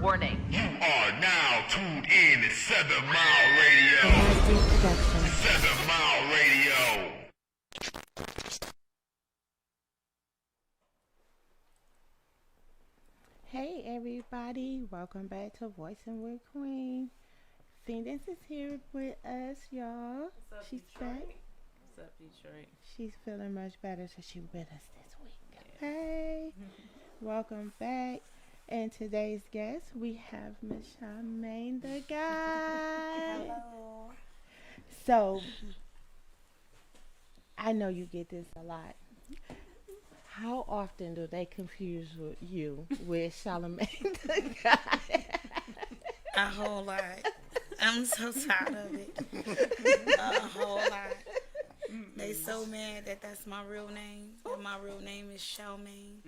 Warning. You are now tuned in to 7 Mile Radio. 7 Mile Radio. Hey everybody, welcome back to Voicing with Queen. Phoenix is here with us, y'all. What's up, She's Detroit? back. What's up, Detroit? She's feeling much better, so she's with us this week. Yeah. Hey, welcome back. And today's guest, we have Miss Chalmaine The God. Hello. So, I know you get this a lot. How often do they confuse you with Chalmaine The God? A whole lot. I'm so tired of it. A whole lot. They so mad that that's my real name. And my real name is Chalmaine.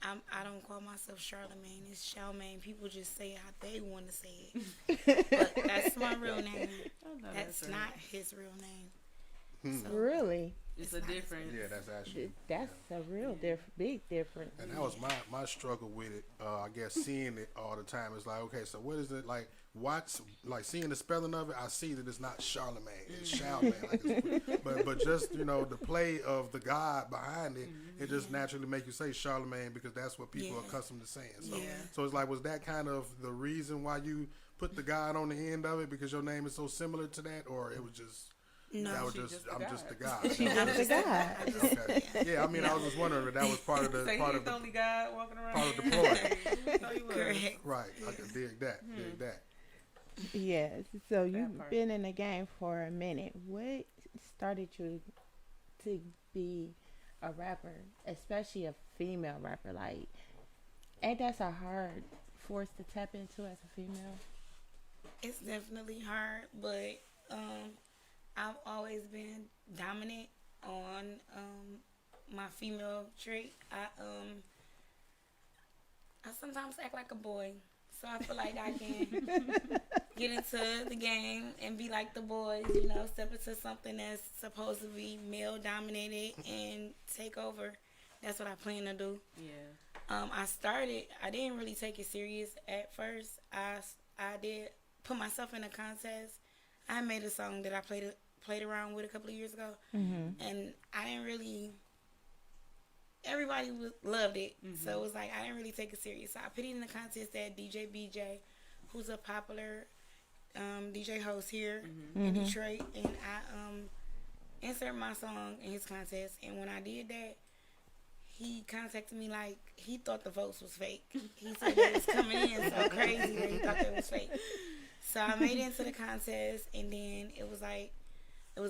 I don't call myself Charlemagne. It's Chalmaine. People just say how they want to say it. But that's my real name. That's right. not his real name. So, Really? It's a difference. Yeah, that's actually. That's a real big difference. And that was my struggle with it. I guess seeing it all the time. It's like, okay, so what is it like? Seeing the spelling of it, I see that it's not Charlemagne, it's Charlemagne. But just the play of the God behind it, it just naturally make you say Charlemagne because that's what people are accustomed to saying. So it's like, was that kind of the reason why you put the God on the end of it because your name is so similar to that, or it was just? no. That was She's just, just I'm the just the God. God. She's just the God. Okay. Yeah, I mean, I was just wondering if that was part of the Say part he's of the the only guy walking around. part of the here? ploy. No, he was. Correct. Right. I can dig that. Dig that. Yes. So you've part. been in the game for a minute. What started you to be a rapper, especially a female rapper? Like, ain't that a hard force to tap into as a female? It's definitely hard, but I've always been dominant on my female trait. I sometimes act like a boy, so I feel like I can get into the game and be like the boys, step into something that's supposed to be male dominated and take over. That's what I plan to do. Yeah. I didn't really take it serious at first. I did put myself in a contest. I made a song that I played around with a couple of years ago, and I didn't really. Everybody loved it, so it was like I didn't really take it serious. So I put it in the contest at DJ BJ, who's a popular DJ host here in Detroit, and I inserted my song in his contest. And when I did that, he contacted me like he thought the votes was fake. He said it was coming in so crazy that he thought that was fake. So I made it into the contest, and then it was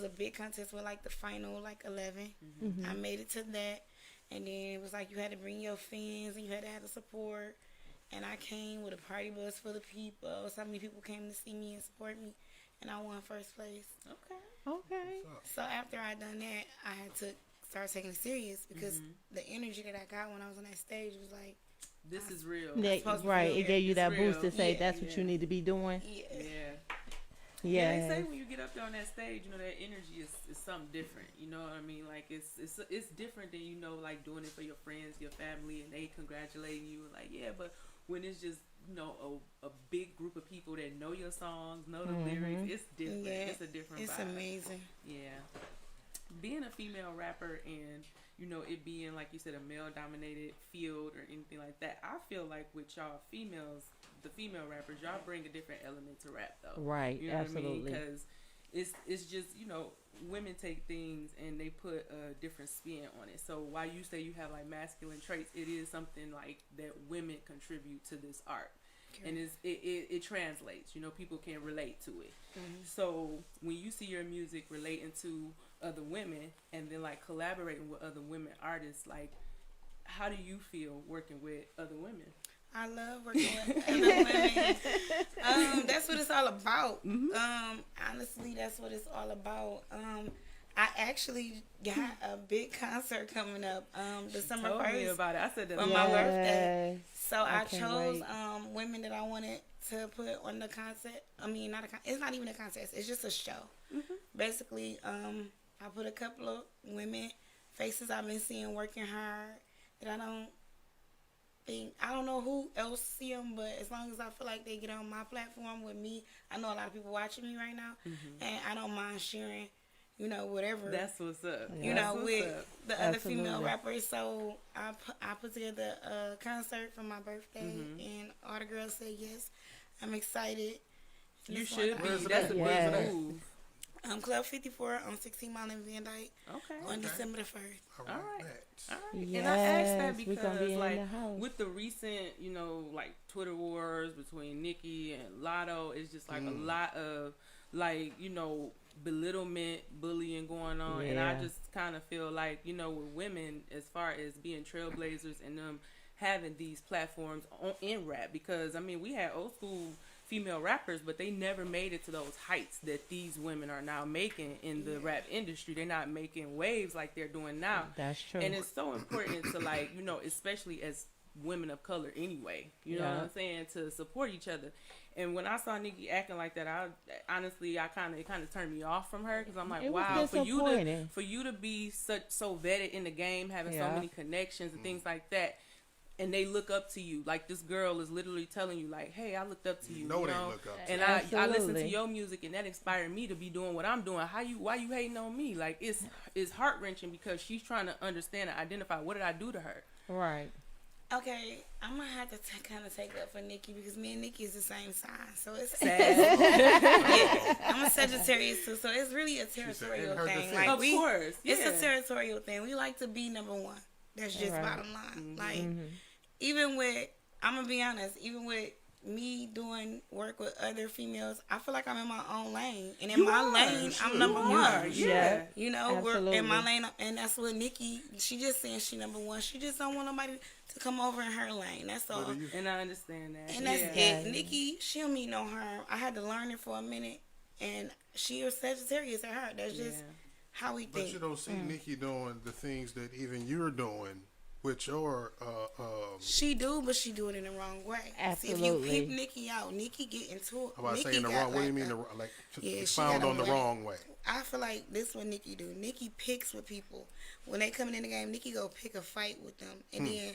a big contest with like the final 11. I made it to that, and then it was like you had to bring your fans and you had to have the support. And I came with a party bus full of people. So many people came to see me and support me, and I won first place. Okay. So after I done that, I had to start taking it serious because the energy that I got when I was on that stage was like, This is real. Right. It gave you that real. boost to say Yeah. that's what you need to be doing. yeah. Yeah. Yeah. They say when you get up there on that stage, that energy is something different. You know what I mean? Like it's different than like doing it for your friends, your family, and they congratulating you. Like but when it's just a big group of people that know your songs, know the lyrics, it's different. Yeah, It's a different it's vibe. amazing. Yeah. Being a female rapper and it being like you said a male dominated field or anything like that, I feel like with y'all females, the female rappers, y'all bring a different element to rap though. Right. You know Absolutely. what I mean? Because it's just women take things and they put a different spin on it. So while you say you have like masculine traits, it is something like that women contribute to this art. And it translates. People can relate to it. So when you see your music relating to other women and then like collaborating with other women artists, like how do you feel working with other women? I love working with other women. That's what it's all about. Honestly, that's what it's all about. I actually got a big concert coming up December Told me 1st about it. I said that for on my my birthday. So I can't chose wait. women that I wanted to put on the concert. I mean, it's not even a contest. It's just a show. Basically, I put a couple of women faces I've been seeing working hard that I don't don't know who else see them, but as long as I feel like they get on my platform with me, I know a lot of people watching me right now, and I don't mind sharing, you know, whatever. That's what's up. You That's know, what's with up. the other Absolutely. female rappers. So I put together a concert for my birthday, and all the girls said yes. I'm excited. You It's should one be. night. That's a Yes. big move. Club 54 on 16 Mile in Van Dyke Okay. on December the 1st. All All right. right. Bet. All right. Yes, And I asked that we gonna be because, in like, the house. with the recent, you know, like Twitter wars between Nicki and Lotto, it's just like a lot of, like, you know, belittlement, bullying going on. And I Yeah. just kind of feel like, you know, with women, as far as being trailblazers and them having these platforms in rap, because, I mean, we had old school female rappers, but they never made it to those heights that these women are now making in the rap industry. They're not making waves like they're doing now. That's true. And it's so important to, like, you know, especially as women of color anyway, you know Yeah. what I'm saying, to support each other. And when I saw Nicki acting like that, it kind of turned me off from her, because I'm like, It was wow, disappointing. for you to be so vetted in the game, having so Yeah. many connections and things like that, and they look up to you. Like, this girl is literally telling you, like, hey, I looked up to you. No, you they know? look up to And you. I listen to Absolutely. your music, and that inspired me to be doing what I'm doing. Why you hating on me? Like, it's heart wrenching, because she's trying to understand and identify, what did I do to her? Right. Okay, I'm gonna have to kind of take up for Nikki, because me and Nikki is the same sign, so it's Sad. I'm a Sagittarius too, so it's really a territorial in her thing. defense. Like Of we, course, it's a yeah. territorial thing. We like to be number one. That's just Right. bottom line. Like even with, I'm gonna be honest, even with me doing work with other females, I feel like I'm in my own lane, and in You my are. lane, I'm number You are, one. yeah. You know, we're in Absolutely. my lane, and that's what Nikki. She just saying she number one. She just don't want nobody to come over in her lane. That's all. And I understand that. And that's yeah. it. Nikki, she don't mean no harm. I had to learn it for a minute, and she was Sagittarius at heart. That's just Yeah. how we But think. you don't see Nicki doing the things that even you're doing with your She do, but she do it in the wrong way. See, if you Absolutely. peep Nikki out, Nikki get into it. how about Nikki saying the got wrong? What do you like mean? a- Like Yeah, she expound got a on the way. wrong way. I feel like this is what Nikki do. Nikki picks with people. When they coming in the game, Nikki go pick a fight with them. And then,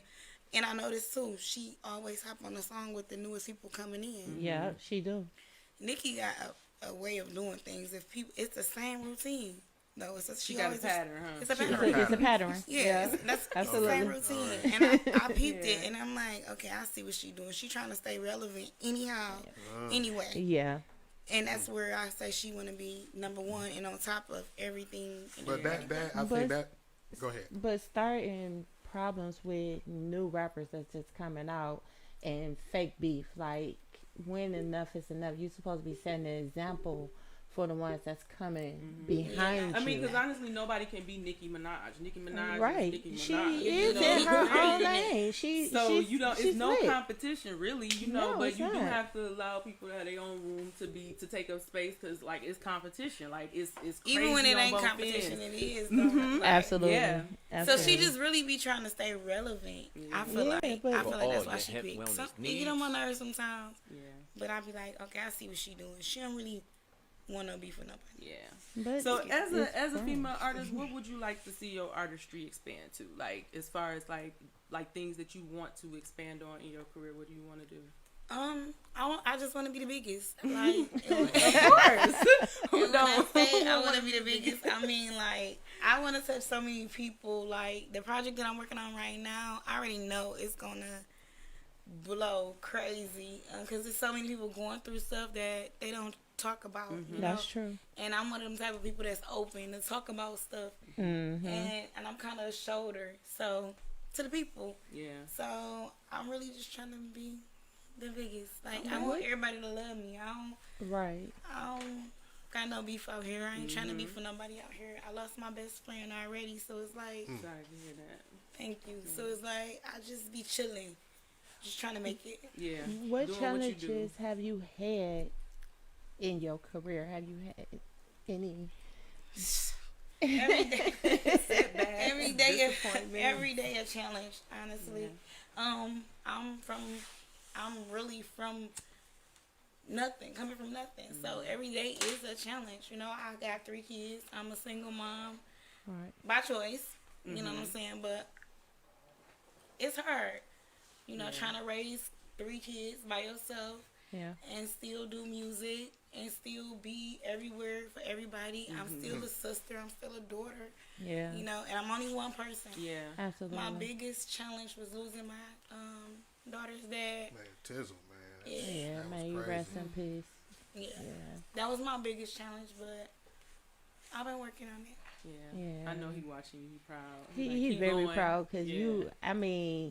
and I noticed too, she always hop on the song with the newest people coming in. Yeah, she do. Nikki got a way of doing things. If people, it's the same routine. No, She got a always pattern, huh? It's a It's pattern. a pattern. Yeah, that's Absolutely. the same routine. And I peeped it, Yeah. and I'm like, okay, I see what she doing. She trying to stay relevant anyhow, anyway. Yeah. And that's where I say she want to be number one and on top of everything. and But everybody. I But- think that. Go ahead. But starting problems with new rappers that's just coming out and fake beef, like when enough is enough. You're supposed to be setting an example for the ones that's coming behind I mean, you. because honestly, nobody can be Nicki Minaj. Nicki Minaj Right. is Nicki Minaj. She you is know? in her own Right. lane. So she's, you know, she's it's no lit. competition really, you know. No, but it's you do not. have to allow people to have their own room to take up space, because like it's competition, like it's crazy Even when it on ain't both competition, ends. it is. Though. Like, Absolutely. Yeah. So Absolutely. she just really be trying to stay relevant. I feel Yeah, like but- I feel For like that's all why your she hemp picked. wellness Some, you get on my needs. nerves sometimes, Yeah, but I be like, okay, I see what she doing. She don't really want to be for nobody. yeah. But So it's as a fun. female artist, what would you like to see your artistry expand to? Like as far as like things that you want to expand on in your career, what do you want to do? I just want to be the biggest. Like, Of course. Who when I don't? say I want to be the biggest, I mean like I want to touch so many people. Like the project that I'm working on right now, I already know it's gonna blow crazy because there's so many people going through stuff that they don't talk about. You know? That's true. And I'm one of them type of people that's open to talk about stuff, Mm-hmm. and I'm kind of a shoulder, so to the people. Yeah. So I'm really just trying to be the biggest. Like I want everybody to love me. Right. I don't got no beef out here. I ain't trying to beef for nobody out here. I lost my best friend already, so it's like, Sorry to hear that. thank you. So it's like I just be chilling, just trying to make it. Yeah. What Doing challenges have you had in your career? Have you had any? Every day, Setbacks, every day, disappointment. every day a challenge. Honestly, I'm really from nothing, coming from nothing. So every day is a challenge. You know, I got 3 kids. I'm a single mom Right. by choice. You know what I'm saying? But it's hard. You know, trying to raise 3 kids by yourself. Yeah. And still do music and still be everywhere for everybody. I'm still a sister. I'm still a daughter. Yeah. You know, and I'm only one person. Yeah. Absolutely. My biggest challenge was losing my daughter's dad. Man, Tizzle, man. Yeah, That man, was you crazy. rest in peace. Yeah. Yeah. That was my biggest challenge, but I've been working on it. Yeah. I know he watching you. He proud. He's keep very going. proud because Yeah.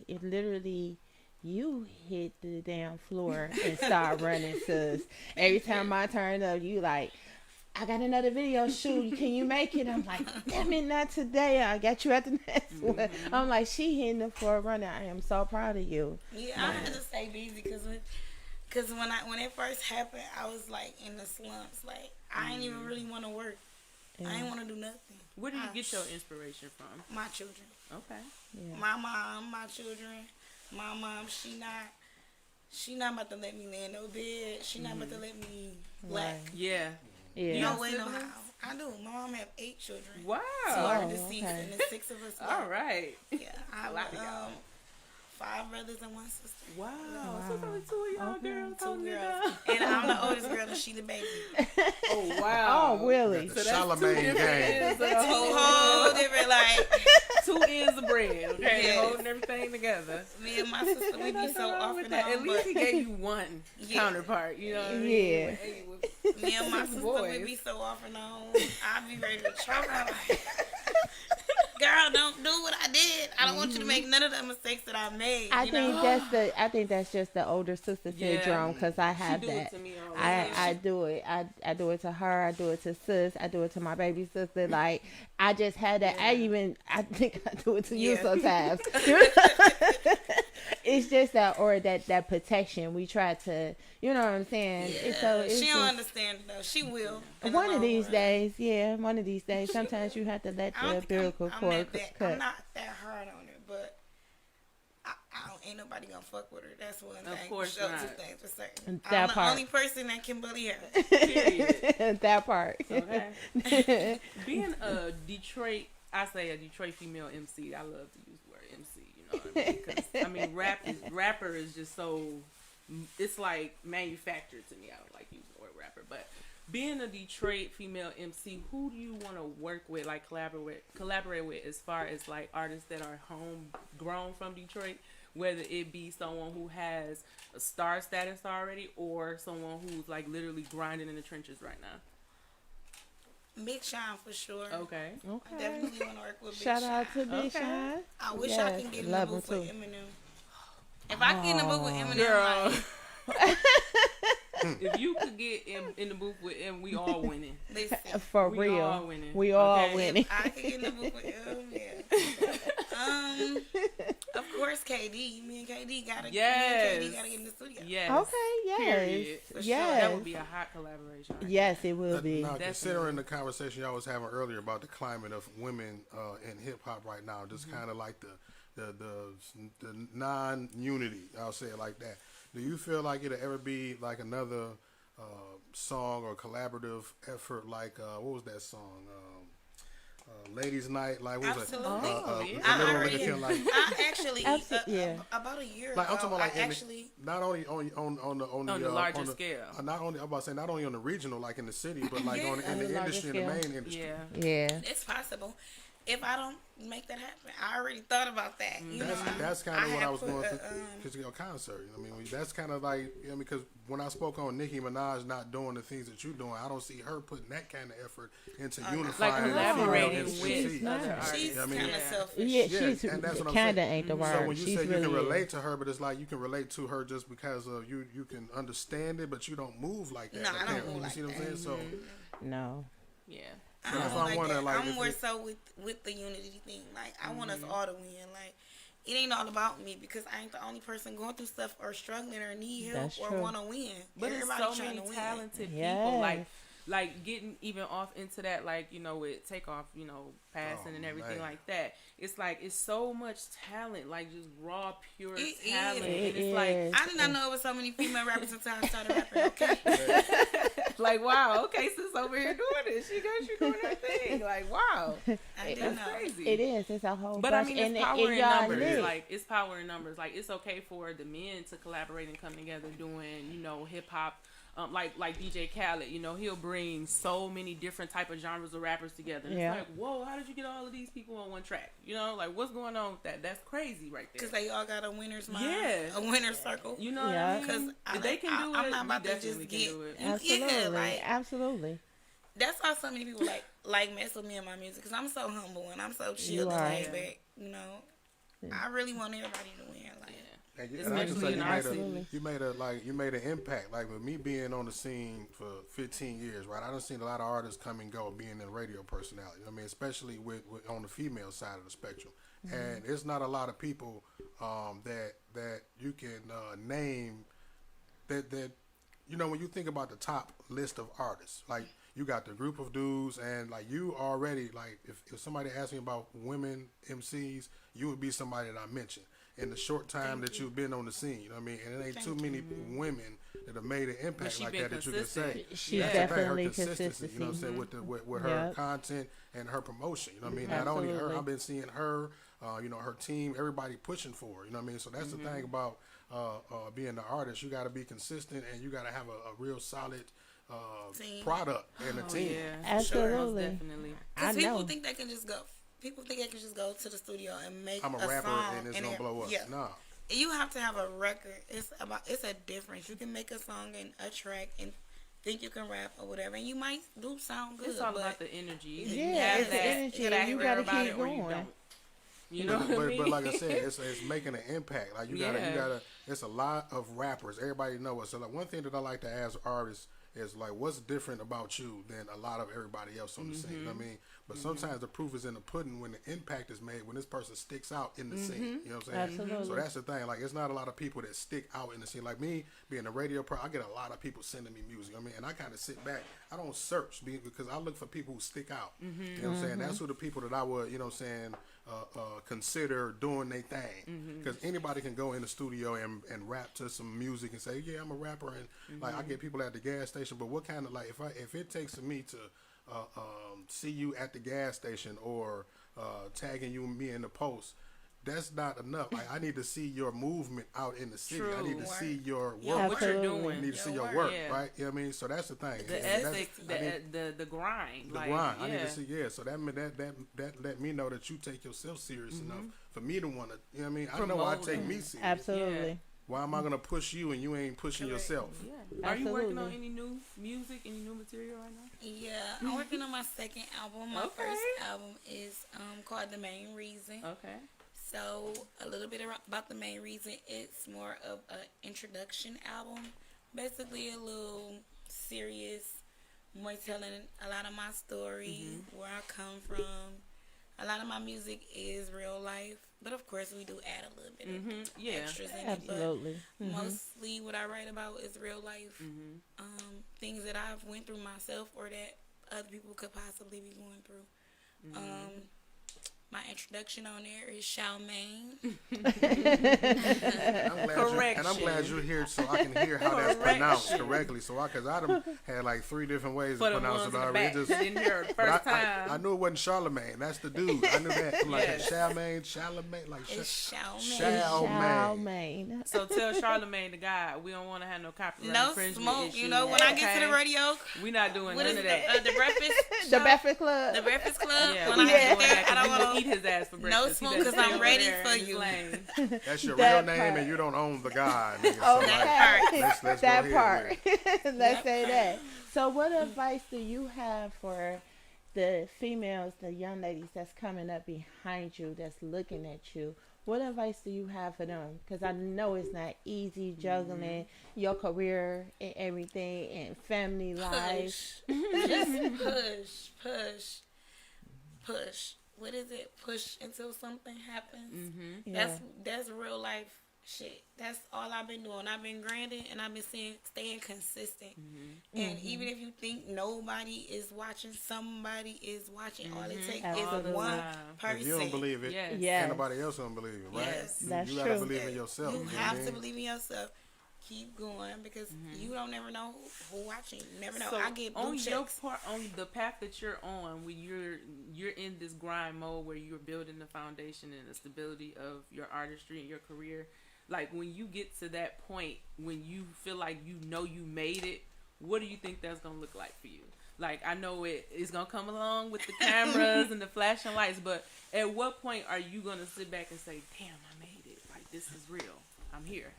it literally, you hit the damn floor and start running, sis. Every time I turn up, you like, I got another video shoot. Can you make it? I'm like, damn it, not today. I got you at the next one. I'm like, she hitting the floor running. I am so proud of you. Yeah, I had to stay busy because when it first happened, I was like in the slumps. Like I didn't even really want to work. I didn't want to do nothing. Where do you get your inspiration from? My children. Okay. Yeah. My mom, my children. My mom, she not about to let me lay in no bed. She not about to let me lack. Yeah. Yeah. No have way, no siblings? how. I do. My mom have 8 children. Wow. 2 are Oh, deceased, okay. and there's 6 of us left. All right. Yeah, I have Lot of y'all. 5 brothers and 1 sister. Wow. So it's only 2 of y'all Okay. girls 2 holding it girls, down. and I'm the oldest girl, and she the baby. Oh wow. Oh, really? The So that's 2 Chalmaine different gang. ends of the 2 whole whole different, like 2 ends of bread. Okay, Yes. holding everything together. me and my sister. We be Nothing so wrong off with and that. on, At least but he gave you one Yeah. counterpart. You know what I mean? Yeah. But, hey, with me and my sister, we boys. be so off and on. I be ready to choke. I'm like, girl, don't do what I did. I don't want you to make none of the mistakes that I made. I you think know? I think that's just the older sister Yeah. syndrome because I She have do that. it to me all the I time. do it. I do it to her. I do it to sis. I do it to my baby sister. Like I just had that. I think I do it to you Yeah. sometimes. It's just that protection. We try to, you know what I'm saying. It's she don't just- understand it though. She will. in the one of long these run. days, yeah. One of these days. Sometimes you have to let I the don't think umbilical I'm cord that cut. I'm not that hard on her, but I don't, ain't nobody gonna fuck with her. That's one thing. Of course for sure. not. 2 things for certain. That I'm the part. only person that can bully her. Period. That part. Okay. Being a Detroit female MC, I love to use the word MC. You know what I mean? 'Cause, I mean, rapper is just so. It's like manufactured to me. I don't like using the word rapper, but being a Detroit female MC, who do you want to work with, like collaborate with, as far as like artists that are homegrown from Detroit, whether it be someone who has a star status already or someone who's like literally grinding in the trenches right now? Big Sean for sure. Okay. I Okay. definitely want to work with Big Shout Sean. out to Big Okay. Sean. I wish I Yes, can get in love the him booth with too. Eminem. If I get in the booth with Eminem, Girl. like, If you could get in the booth with him, we all winning. listen, For We real. all winning. We all Okay. winning. I could get in the booth with him, of course, KD. Me and KD gotta. Yes. Me and KD gotta get in the studio. Yes. Okay, yes. Period. For Yes. sure. That would be a hot collaboration. Right Yes, it will be. Now, Definitely. considering the conversation y'all was having earlier about the climate of women in hip hop right now, just Mm-hmm. kind of like the non-unity, I'll say it like that. Do you feel like it'll ever be like another song or collaborative effort like what was that song? Ladies' Night, like what was Absolutely. it? Yeah. I Little already- Nigga Can, like, I actually, Yeah. about a year like I'm ago, talking about like I in actually. not only on the On the larger scale. not only I'm about to say not only on the regional like in the city, but like Yeah. in On the the larger industry, in the scale. main industry. Yeah. Yeah. It's possible. If I don't make that happen, I already thought about that. You know, That's kind of what I have was put going a, through because your concert. I mean, that's kind of like because when I spoke on Nicki Minaj not doing the things that you're doing, I don't see her putting that kind of effort into Like unifying the collaborating female with MCs. not. other artists. She's I mean, kind of yeah. selfish. Yeah, Yeah, she's and that's what I'm kind of saying. ain't the word. So when you She's say you really can relate to her, but it's like you can relate to her just because of you can understand it, but you don't move like that. No, I don't apparently. move You like see what I'm that. saying? So No. Yeah. I So that's don't why I'm like wondering, that. like, I'm if more it- so with the unity thing. Like, I want us all to win. Like, it ain't all about me because I ain't the only person going through stuff or struggling or need help That's or true. want to win. But Everybody it's so trying many to win. talented people, Yes. like getting even off into that, like, you know, with Takeoff, you know, passing Oh, and everything man. like that. It's like it's so much talent, like just raw, pure It talent. is. And it's like I did not know it was so many female rappers until I started rapping. Okay, Like, wow, okay, sis over here doing this. She doing her thing. Like, wow. I didn't know. Crazy. It is. It's a whole But bunch. I mean, it's and power in y'all numbers. lit. Like, it's power in numbers. Like, it's okay for the men to collaborate and come together doing, you know, hip hop. Like DJ Khaled, you know, he'll bring so many different type of genres of rappers together. And it's like, whoa, how did you get all of these people on one track? You know, like, what's going on with that? That's crazy right there. Because they all got a winner's mind. Yeah. A winner's circle. You know what I mean? Because If they can do it, I'm not about we to definitely just can do it. Absolutely. Absolutely. That's why so many people like mess with me and my music. Because I'm so humble and I'm so chill and laid back. You know, I really want everybody to win. Like, And you, Especially in our city. you made an impact. Like with me being on the scene for 15 years, right? I done seen a lot of artists come and go, being a radio personality. I mean, especially with on the female side of the spectrum. And it's not a lot of people that you can name that you know, when you think about the top list of artists, like you got the group of dudes, and like you already, like if somebody asked me about women MCs, you would be somebody that I mentioned. In the short time that you've been on the scene, you know what I mean? And it ain't too many women that have made an impact like that that you can say. She's That's definitely her consistency, consistency. you know what I'm saying, with her content and her promotion, you know what I mean? Not only her, I've been seeing her, you know, her team, everybody pushing for her, you know what I mean? So that's the thing about being an artist. You got to be consistent, and you got to have a real solid product and a team. Yeah, Absolutely. definitely. because people think they can just go. People think they can just go to the studio and make I'm a rapper song and it's gonna blow up. Yeah. Nah. You have to have a record. It's a difference. You can make a song and a track and think you can rap or whatever, and you might do sound good. It's all but about the energy. Yeah, it's the energy. You gotta keep going. You know what I mean? But like I said, it's making an impact. Like you gotta. It's a lot of rappers. Everybody know it. So like one thing that I like to ask artists is like, what's different about you than a lot of everybody else on the scene? You know what I mean? But sometimes the proof is in the pudding when the impact is made, when this person sticks out in the scene. You know what I'm saying? Absolutely. So that's the thing. Like, it's not a lot of people that stick out in the scene. Like me, being a radio pro, I get a lot of people sending me music. You know what I mean? And I kind of sit back. I don't search because I look for people who stick out. You know what I'm saying? That's who the people that I would, you know what I'm saying, consider doing their thing. Because anybody can go in the studio and rap to some music and say, yeah, I'm a rapper. And like, I get people at the gas station. But what kind of, like, if it takes me to see you at the gas station or tagging you and me in the post, that's not enough. Like, I need to see your movement out in the city. I need to see your work. What you're doing. I need to see your work, right? You know what I mean? So that's the thing. The ethics, the grind. The grind. I need to see, so that let me know that you take yourself serious enough for me to want to, you know what I mean? I know I take me serious. Absolutely. Yeah. Why am I going to push you and you ain't pushing yourself? Yeah. Are you working on any new music, any new material right now? Yeah, I'm working on my second album. My first album is called The Main Reason. Okay. So a little bit about The Main Reason. It's more of an introduction album. Basically a little serious, more telling a lot of my story, where I come from. A lot of my music is real life, but of course we do add a little bit of extras in it. Absolutely. But mostly what I write about is real life, things that I've went through myself or that other people could possibly be going through. My introduction on there is Chalmaine. I'm glad you're here so I can hear how that's pronounced correctly. So because I done had like 3 different ways to pronounce it already. Didn't hear it first time. I knew it wasn't Charlemagne. That's the dude. I knew that. I'm like Chalmaine, like it's Chalmaine. So tell Charlemagne the God we don't want to have no copyright no infringement smoke. issues. You know, when I get to the radio, we not doing what none is of that. The breakfast. The Breakfast Club. The Breakfast Club. Yeah, when I get there, that, I don't want to eat his ass for breakfast. No smoke because I'm ready for you. That's your That real name part. and you don't own the God. Nigga. Okay. Let's that go part. ahead with it. Let's say that. So what advice do you have for the females, the young ladies that's coming up behind you, that's looking at you? What advice do you have for them? Because I know it's not easy juggling your career and everything and family life. Just push. What is it? Push until something happens. That's real life shit. That's all I've been doing. I've been grinding and I've been staying consistent. And even if you think nobody is watching, somebody is watching. All it takes is one person. If you don't believe it, Yes. nobody else don't believe it, right? Yes. That's you gotta true. believe in yourself. You know what I have mean? to believe in yourself. keep going because you don't never know who watching. You never know. So I get blue on checks. your part, on the path that you're on, when you're in this grind mode where you're building the foundation and the stability of your artistry and your career, like when you get to that point when you feel like you made it, what do you think that's gonna look like for you? Like, I know it's gonna come along with the cameras and the flashing lights, but at what point are you gonna sit back and say, "Damn, I made it! Like, this is real. I'm here."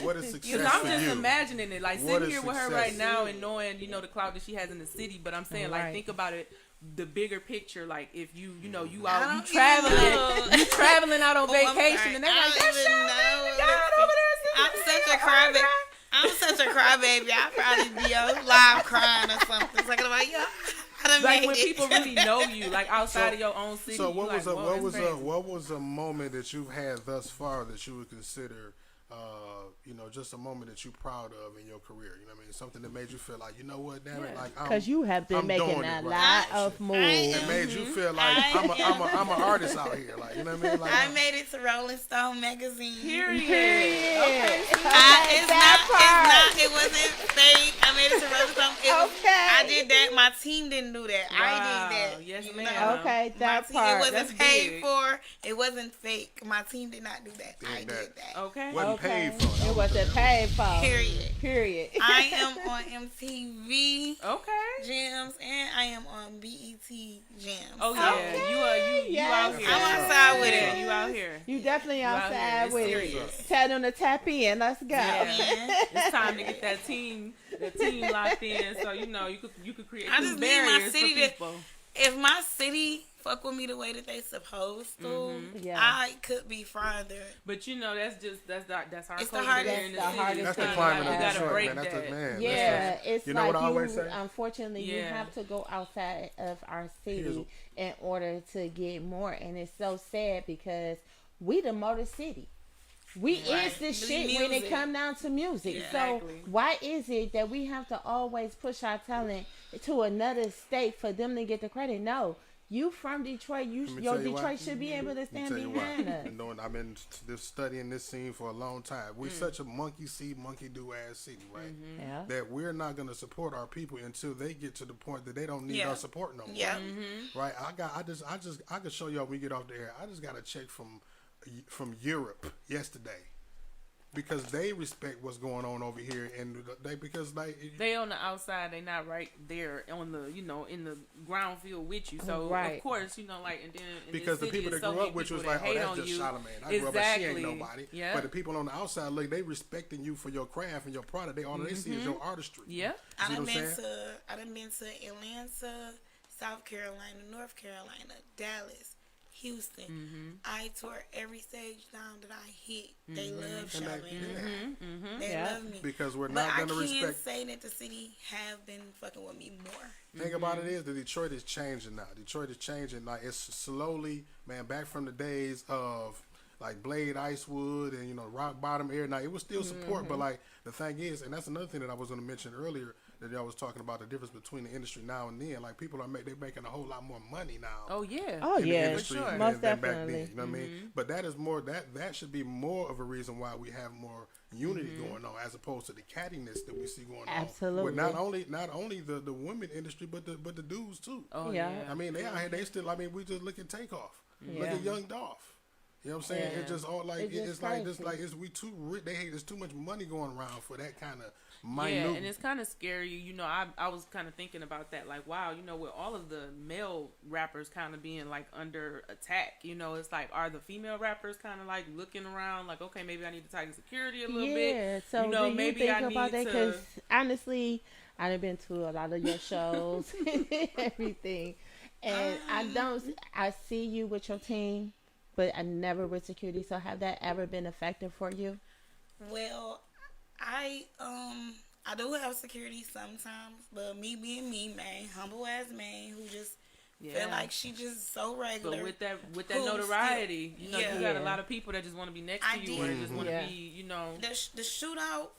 What is success Because I'm for just you? imagining it, like What sitting is here with her success? right now and knowing, the clout that she has in the city. But I'm saying, like, Right. think about it, the bigger picture. Like, if you I out, don't you even traveling, know. you traveling out on Oh, I'm vacation, sorry. and they're I like, don't "That's even Chalmaine The know. God over there." sitting I'm with such me a on crybaby. autograph." I'm such a crybaby. I'll probably be on live crying or something. Talking about, yo, I done Like made when it. people really know you, like outside of your own city. So you what like, was a "Whoa, what that's was crazy." a what was a moment that you've had thus far that you would consider, just a moment that you're proud of in your career? You know what I mean? Something that made you feel like, you know what, damn it, Yeah. like Because you have been I'm making doing a it lot right. of I moves. It made you feel like I'm an artist out here, like, you know what I mean? Like, I made it to Rolling Stone magazine. Period. Period. Okay. It wasn't fake. I made it to Rolling Stone. I did that. My team didn't do that. I did that. Yes, you ma'am. know? Okay, My that team, part. it wasn't That's paid big. for. It wasn't fake. My team did not do that. I Did did that. that. Okay. wasn't paid for. It wasn't paid for. Period. Period. I am on MTV Okay. Jams and I am on BET Jams. Oh yeah, Okay, you yes. out here. I'm outside with Yeah, it. you out here. You definitely out here. outside It's with serious. it. Tell them to tap in. Let's go. Yeah. It's time to get that team locked in. So you could create I some just need my barriers city for to- people. If my city fuck with me the way that they supposed to, Yeah. I could be farther. But that's our It's the culture hardest- here in the That's the city. hardest That's the thing. climate You of gotta Detroit, break man. That's that. the man. Yeah, it's You know like what I always say? unfortunately, you Yeah. have to go outside of our city Here's- in order to get more. And it's so sad because we the Motor City. We is the Really shit when it music. come down to music. Yeah. So Exactly. why is it that we have to always push our talent to another state for them to get the credit? No. You from Detroit, Let me your tell you Detroit why. should be able to Let me stand tell you behind why. us. I've been studying this scene for a long time. We're such a monkey see, monkey do ass city, right? Yeah. That we're not going to support our people until they get to the point that they don't need Yeah. our support no more. Yeah. Right? I can show y'all when we get off the air. I just got a check from Europe yesterday. Because they respect what's going on over here, and They on the outside, they not right there on the in the ground field with you. So Right. of course like and then in because this the city, people there's that so grew many up with you was people like, that oh, hate that's on just you. Charlamagne. I grew up, but she ain't nobody. Yeah. But the people on the outside, look, they respecting you for your craft and your product. All they see is your artistry. Yeah. See I what done I'm been saying? to Atlanta, South Carolina, North Carolina, Dallas, Houston. I tour every stage down that I hit. They love And Chalmaine. They Yeah. love me. Because we're But not I going to can't respect. say that the city have been fucking with me more. Thing about it is that Detroit is changing now. Detroit is changing. Like, it's slowly, man, back from the days of like Blade Icewood and rock bottom area. Now it was still support, but like the thing is, and that's another thing that I was going to mention earlier, that y'all was talking about the difference between the industry now and then. Like, people they're making a whole lot more money now. Oh yeah. Oh in the yeah, industry For sure. most than back definitely. then. You know what I mean? But that is more that should be more of a reason why we have more unity going on, as opposed to the cattiness that we see going on. Absolutely. With not only the women industry, but the dudes too. Oh Yeah. yeah. I mean, they out here. They still. I mean, we just look at Takeoff. Look Yeah. at Young Dolph. You know what I'm saying? Yeah. It's just all like It's just it's like crazy. we too rich. There's too much money going around for that kind of Yeah, minute. and it's kind of scary. I was kind of thinking about that. Like, wow, with all of the male rappers kind of being like under attack, it's like, are the female rappers kind of like looking around, like, okay, maybe I need to tighten security a little bit. Yeah, so do you maybe think I about need that? to. Because honestly, I've been to a lot of your shows and everything, and I see you with your team, but I never with security. So have that ever been a factor for you? Well, I do have security sometimes, but me being me, man, humble ass man who just feel like she just so regular. But with that Who's notoriety, still- you got a Yeah. lot of people that just want to be next I to you, or did. just want to Yeah. be, The shootout,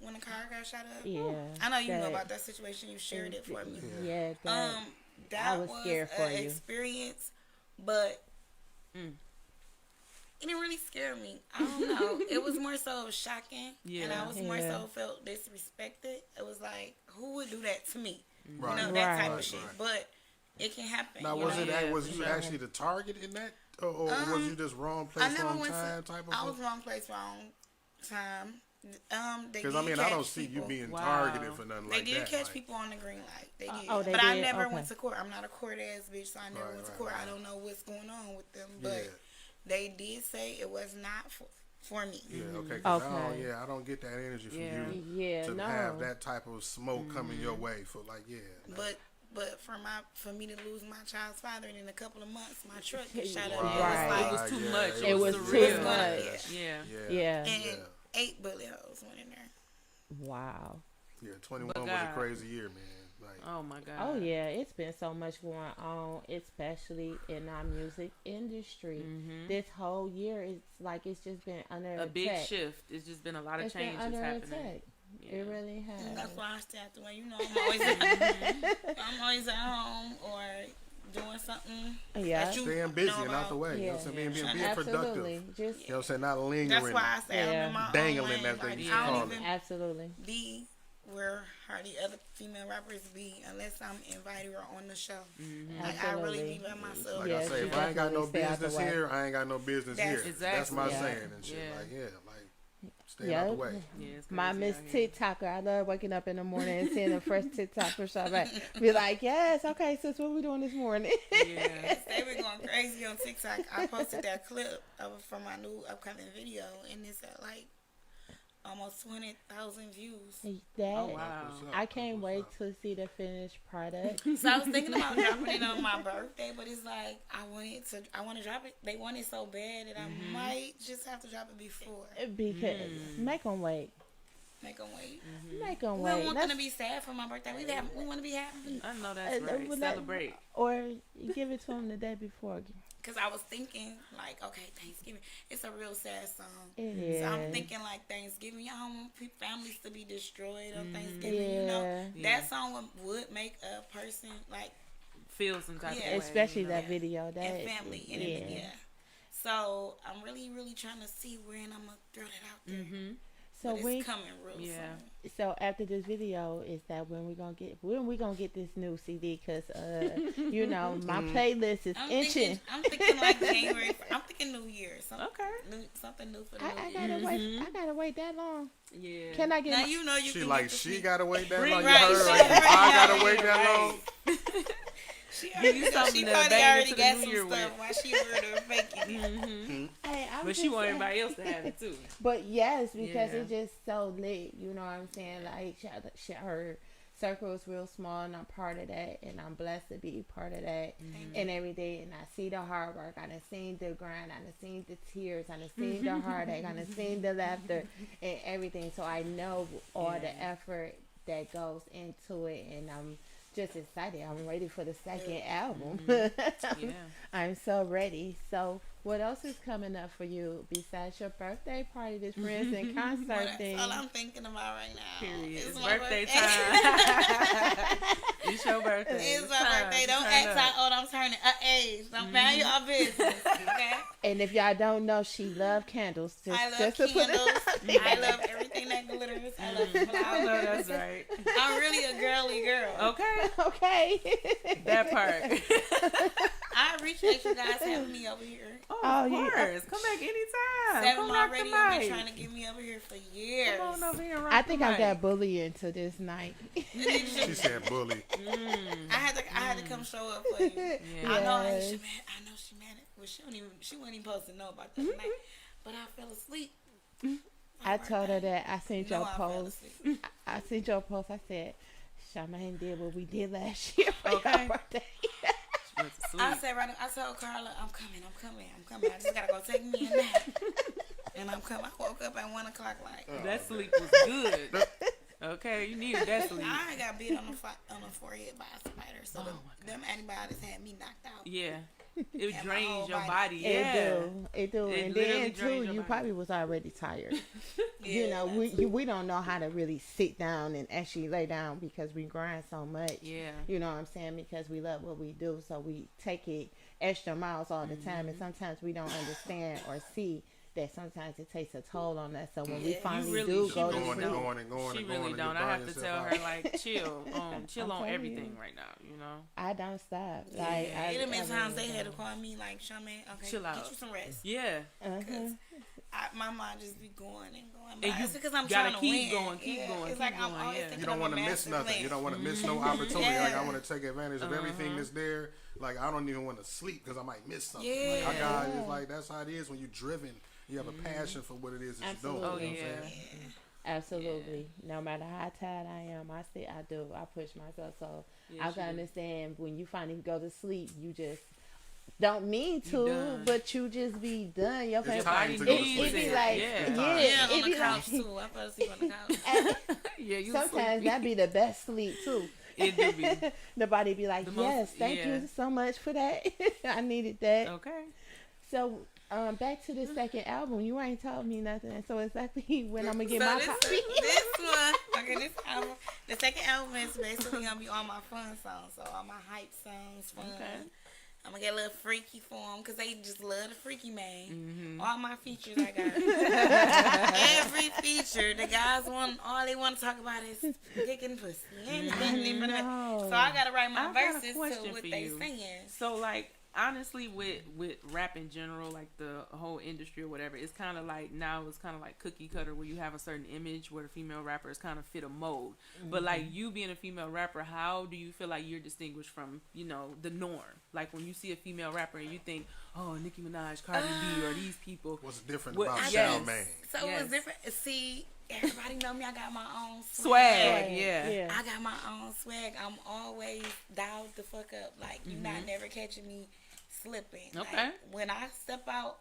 when the car got shot up. Yeah, I know you know that- about that situation. You shared it for me. Yeah, that, That I was scared for an you. experience, but it didn't really scare me. I don't know. It was more so shocking, and Yeah. I was more so felt disrespected. It was like, who would do that to me? Right. You know, that type Right. of shit. But it can happen. Now, you was know? it Yeah, was for you sure. actually the target in that, or was you just wrong I place, never wrong went time to. type of? I was wrong place, wrong time. Because I mean, I don't see you being Wow. targeted for nothing They like did that. catch like, people on the green light. They did. oh, they but I did? never Okay. went to court. I'm not a court ass bitch, so I never Right, went to right, court. right. I don't know what's going on with them. Yeah. But they did say it was not for me. Yeah, okay. 'Cause Okay. I don't get that energy from Yeah. you Yeah, to no. have that type of smoke coming your way for like, yeah. like, But for me to lose my child's father and in a couple of months my truck get shot up. Right. It was too yeah, much. It was surreal. too surreal. much. Yeah. Yeah. And 8 bullet holes went in there. Wow. Yeah, 21 But was a God. crazy year, man. Like, Oh my God. Oh yeah, it's been so much going on, especially in our music industry. This whole year, it's just been under A big attack. shift. It's just been a lot of It's been changes under happening. attack. Yeah. It really And has. that's why I stay out the way. You know, I'm always at home or doing something. Yeah. that you staying busy know and out the about. way. You know what I'm saying? Being productive. Absolutely. Just You know what I'm saying? Not lingering. That's why I say I'm Yeah. in my Dangling, own lane. as they Like, used to I call don't it. even absolutely. be where hardly other female rappers be unless I'm invited or on the show. Like, I really be by myself. Like Yeah, I say, she if I ain't got no definitely stay out the business way. here, I ain't got no business That's- here. Exactly. That's my Yeah. saying and shit. Yeah. Like, stay out the way. Yeah, it's My crazy Miss out here. TikToker, I love waking up in the morning and seeing a fresh TikTok for Chalmaine. Be like, yes, okay, sis, what we doing this morning? Yeah. They been going crazy on TikTok. I posted that clip from my new upcoming video, and it's at like almost 20,000 views. That, Oh wow. What's up? I can't What's wait up? to see the finished product. So I was thinking about dropping it on my birthday, but it's like I want to drop it. They want it so bad that I might just have to drop it before. Because make them wait. Make them wait. Make them We wait. don't want them Let's- to be sad for my birthday. We want to be happy. I know that's right. let- Celebrate. Or you give it to them the day before. Because I was thinking, like, okay, Thanksgiving. It's a real sad song. It is. So I'm thinking, like, Thanksgiving. Y'all don't want families to be destroyed on Thanksgiving. You know, Yeah. that song would make a person, like, Feel some type Yeah. of way. Especially you know? that video. That and family. And yeah. yeah. So I'm really, really trying to see when I'm going to throw that out there. So But we it's coming real Yeah. soon. so after this video is that when we gonna get this new CD? Cause you know my playlist is inching. I'm thinking like January. I'm thinking New Year. Something Okay. something new for the I New Year. gotta wait. I gotta wait that long. Yeah. Can I get? Now my- you know you She can like get the she sneak- gotta wait that Bring- long. You Right, heard she her. already I gotta got wait it, that right. long. She Give you already, something she to probably bang already into the got New some Year stuff with. while she over there faking. Hey, I'm But she just want saying- everybody else to have it too. But yes, because Yeah. it's just so lit. You know what I'm saying? Like her circle is real small, and I'm part of that, and I'm blessed to be part of that. And every day, and I see the hard work. I done seen the grind. I done seen the tears. I done seen the heartache. I done seen the laughter and everything. So I know all the effort that goes into it, and I'm just excited. I'm ready for the second album. Yeah. I'm so ready. So, what else is coming up for you besides your birthday party, this friends and concert That's thing? all I'm thinking about right now. Period. It's my birthday time. It's your birthday. It's my time birthday. to Don't turn act up. like, oh, I'm turning age. Don't mind your business. Okay? And if y'all don't know, she love candles. Just, I love just to put candles. it I love everything that glitters. I love I know flowers. that's right. I'm really a girly girl. Okay. okay. That part. I appreciate you guys having me over here. Oh, Oh, of you- course. Come back anytime. 7 Come Mile rock the Radio been mic. trying to get me over here for years. Come on over here and rock I think the I mic. got bullied into this night. She said bully. I had to come show up for you. Yeah. I know Yes. she mad. Well, she wasn't even supposed to know about that night. But I fell asleep. I told her that I seen No, your I fell post. asleep. I seen your post. I said, Chalmaine did what we did last year for Okay. your birthday. She went to sleep. I told Carla, I'm coming. I just gotta go take me a nap. And I'm coming. I woke up at 1 o'clock like, That sleep was good. Okay, you needed that sleep. I got bit on the forehead by a spider. So them antibiotics had me knocked out. Yeah. It And my drains whole your body. body. Yeah. It do. It And literally then drains too, your you body. probably was already tired. You Yeah, know, we don't know how to really sit down and actually lay down because we grind so much. Yeah. You know what I'm saying? Because we love what we do, so we take it extra miles all the time, and sometimes we don't understand or see that sometimes it takes a toll on us. So when we Yeah. finally really- do she go to really sleep, going and going She and really going. don't. And I you have burn to yourself tell out. her like, chill on telling everything you. right now. You know. I don't stop. Yeah. Like It have been I times they really had to don't. call me like, Chalmaine, okay, Chill out. get you some rest. Yeah. Uh-huh. My mind just be going and going. And But you it's because I'm gotta trying to keep win. going, keep going, It's keep like I'm going, always yeah. thinking You don't of want a to miss master nothing. plan. You don't want to miss no opportunity. Yeah. Like I want to take advantage of everything that's there. Like I don't even want to sleep because I might miss something. Yeah. Like, I got it's like that's how it is when you're driven. You have a passion for what it is that you're doing. Absolutely. You know what I'm Oh, saying? Absolutely. No matter how tired I am, I push myself. So Yeah, I she can do. understand when you finally go to sleep, you just don't mean You to, done. but you just be done. Your It's body time to go to it sleep. be like, Yeah. yeah, Yeah, on it the be couch like, too. I fell asleep on the couch. Yeah. You sometimes sleepy. that be the best sleep too. It do be. The body be like, The most- yes, thank yeah. you so much for that. I needed that. Okay. So, back to the second album. You ain't told me nothing. So exactly when I'm gonna get So my this, copy. this one, okay, this album, the second album is basically gonna be all my fun songs. So all my hype songs, fun. Okay. I'm gonna get a little freaky for them because they just love the freaky man. Mm-hmm. All my features I got. Every feature, the guys all they want to talk about is dick and pussy. know. So I gotta write my I got a verses to question what for they you. saying. So like honestly with rap in general, like the whole industry or whatever, it's kind of like now it's kind of like cookie cutter where you have a certain image where the female rappers kind of fit a mold. But like you being a female rapper, how do you feel like you're distinguished from, you know, the norm? Like when you see a female rapper and you think, oh, Nicki Minaj, Cardi B, or these people. What's different What- about yes. Chalmaine? So Yes. it was different. See, everybody know me. I got my own Swag, yeah. Yeah. I got my own swag. I'm always dialed the fuck up. Like, you're not never catching me slipping. Okay. Like, when I step out,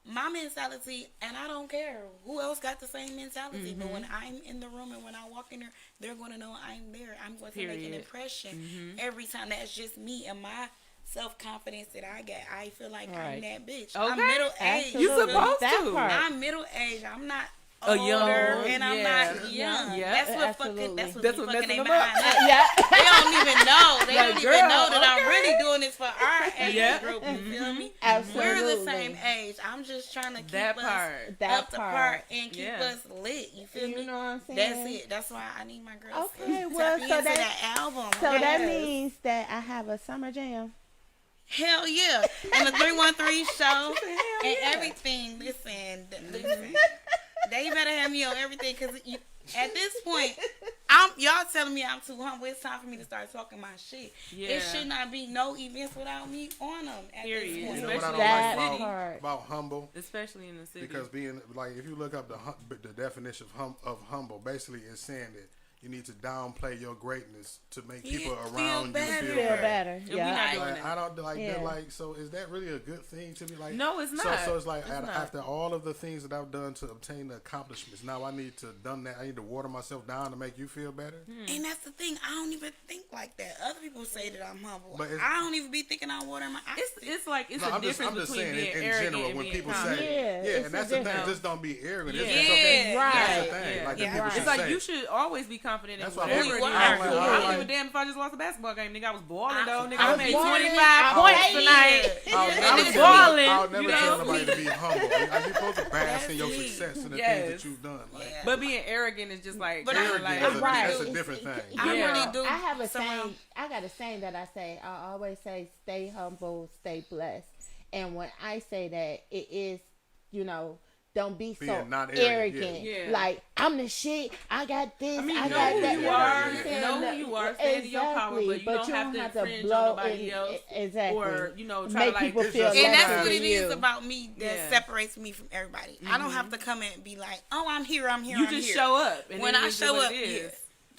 my mentality, and I don't care who else got the same mentality, but when I'm in the room and when I walk in there, they're going to know I'm there. I'm going to make an Period. impression every time. That's just me and my self-confidence that I got. I feel like I'm Right. that bitch. Okay. I'm middle-aged. You Absolutely. supposed That to. part. I'm middle-aged. I'm not A older, young, and I'm yeah. not young. Yeah. That's what Absolutely. fucking. That's what, That's be what fucking messing they them up. mind up. Yeah. They don't even know. They Like, don't girl, even know that I'm okay. really doing this for our age Yeah. group. You feel me? Absolutely. We're the same age. I'm just trying to keep That us part. That up the part. part and keep Yeah. us lit. You feel You me? know what I'm saying? That's it. That's why I need my girls. Okay, to well, tap so into that- that album. So that Yes. means that I have a summer jam. Hell yeah. And the 313 show and everything. Listen. They better have me on everything because at this point, y'all telling me I'm too humble. It's time for me to start talking my shit. Yeah. It should not be no events without me on them at Period. this You point. know what I don't That like part. about humble? Especially in the city. Because being like, if you look up the definition of humble, basically it's saying that you need to downplay your greatness to make people Feel around you better. feel Feel better. better. And we Yeah. not doing Like, that. I don't like Yeah. that. Like, so is that really a good thing to be like? No, it's not. So it's like It's not. after all of the things that I've done to obtain the accomplishments, now I need to done that. I need to water myself down to make you feel better. And that's the thing. I don't even think like that. Other people say that I'm humble. But it's- I don't even be thinking I'm watering my eyes. It's like it's No, a I'm just difference between saying being in arrogant general and when being people confident. say, Yeah, yeah, it's and that's a the thing. difference. Just don't be arrogant. Yeah. It's okay. Right. That's the thing. Yeah. Like Yeah. the people Right. should It's like say. you should always be confident in That's why whatever you it is. are. I don't Yeah. give a damn if I just lost a basketball game, nigga. I was balling though, nigga. I I was made balling. 25 I points played. tonight. I'll And never it's tell balling, I'll never you tell know? nobody to be humble. You're supposed to bask in your That's me. success and the Yes. things that you've done. Like, Yeah. But being arrogant is just like, But kinda arrogant like is a, Right. that's a different thing. I Yeah. really do. I have a surround- saying. I got a saying that I say. I always say, "Stay humble, stay blessed." And when I say that, it is, don't be so Being not arrogant. arrogant, yeah. Yeah. Like, I'm the shit. I got this. I mean, I know got who that. you know are, what I'm saying? know who you are, stand in your power, but you don't have to infringe on nobody else, Exactly. or try make to like. people It's feel just And that's sometimes- what it is you. about me that Yeah. separates me from everybody. I don't have to come in and be like, oh, I'm here, I'm here, You I'm just here. show up, and When then I it's show what up, it is.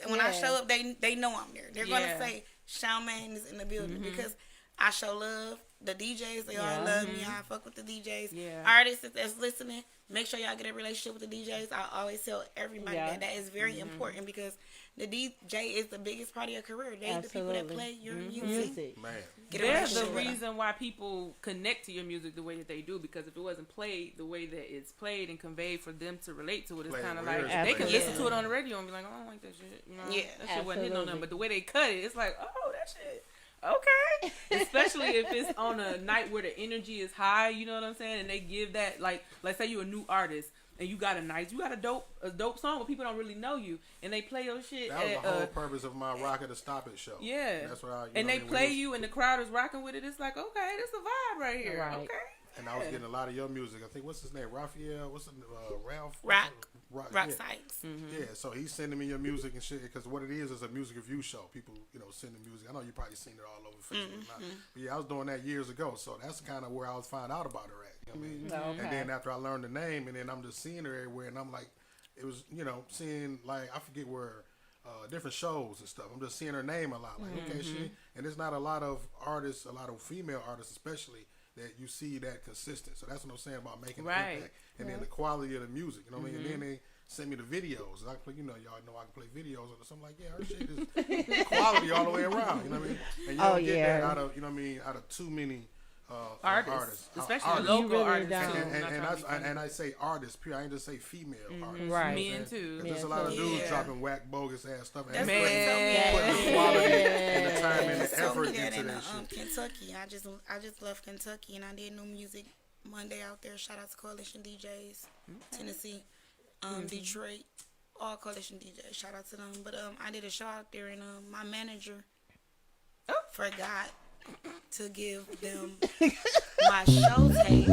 When I Yeah. show up, they know I'm there. They're Yeah. gonna say, Chalmaine is in the building because I show love. The DJs, they all Yeah. love me. I fuck with the DJs. Yeah. Artists that's listening, make sure y'all get a relationship with the DJs. I always tell everybody Yeah. that is very important because the DJ is the biggest part of your career. They the people Absolutely. that play your music. Music. Man, Get a They're the relationship with 'em. reason why people connect to your music the way that they do, because if it wasn't played the way that it's played and conveyed for them to relate to it, it's Play it kind of where like it's they can played. listen Yeah. to it on the radio and be like, oh, I don't like that shit. Yeah. That shit wasn't hitting on them. Absolutely. But the way they cut it, it's like, oh, that shit. Okay. Especially if it's on a night where the energy is high, you know what I'm saying? And they give that, like say you're a new artist and you got a dope song, but people don't really know you, and they play your shit. That was the whole purpose of my Rock It or Stop It show. Yeah. That's what and they play you, and the crowd is rocking with it. It's like, okay, this is a vibe right here. Right. Okay. And I was getting a lot of your music. I think, what's his name? Raphael? What's the Ralph? Rock yeah. Sykes. Yeah, so he's sending me your music and shit, because what it is a music review show. People, sending music. I know you probably seen it all over Facebook now. But yeah, I was doing that years ago, so that's kind of where I was finding out about her at. You know what I mean? Okay. And then after I learned the name, and then I'm just seeing her everywhere, and I'm like, it was, seeing, like, I forget where, different shows and stuff. I'm just seeing her name a lot. Like, okay, and there's not a lot of artists, a lot of female artists especially, that you see that consistent. So that's what I'm saying about making an impact. And then the quality of the music, you know what I mean? And then they send me the videos. I play, y'all know I can play videos. So I'm like, yeah, her shit is quality all the way around, you know what I mean? And you don't get that out of, out of too many artists. Especially artists. local really artists don't. too. And I say artists, period. I ain't just say female artists. Right. Men too. There's a lot of dudes dropping whack, bogus ass stuff. And That's putting what the quality and the time and the told effort me that into in that shit. Kentucky. I just love Kentucky, and I did new music Monday out there. Shout out to Coalition DJs, Tennessee, Detroit, all Coalition DJs. Shout out to them. But I did a show out there, and my manager forgot to give them my show tape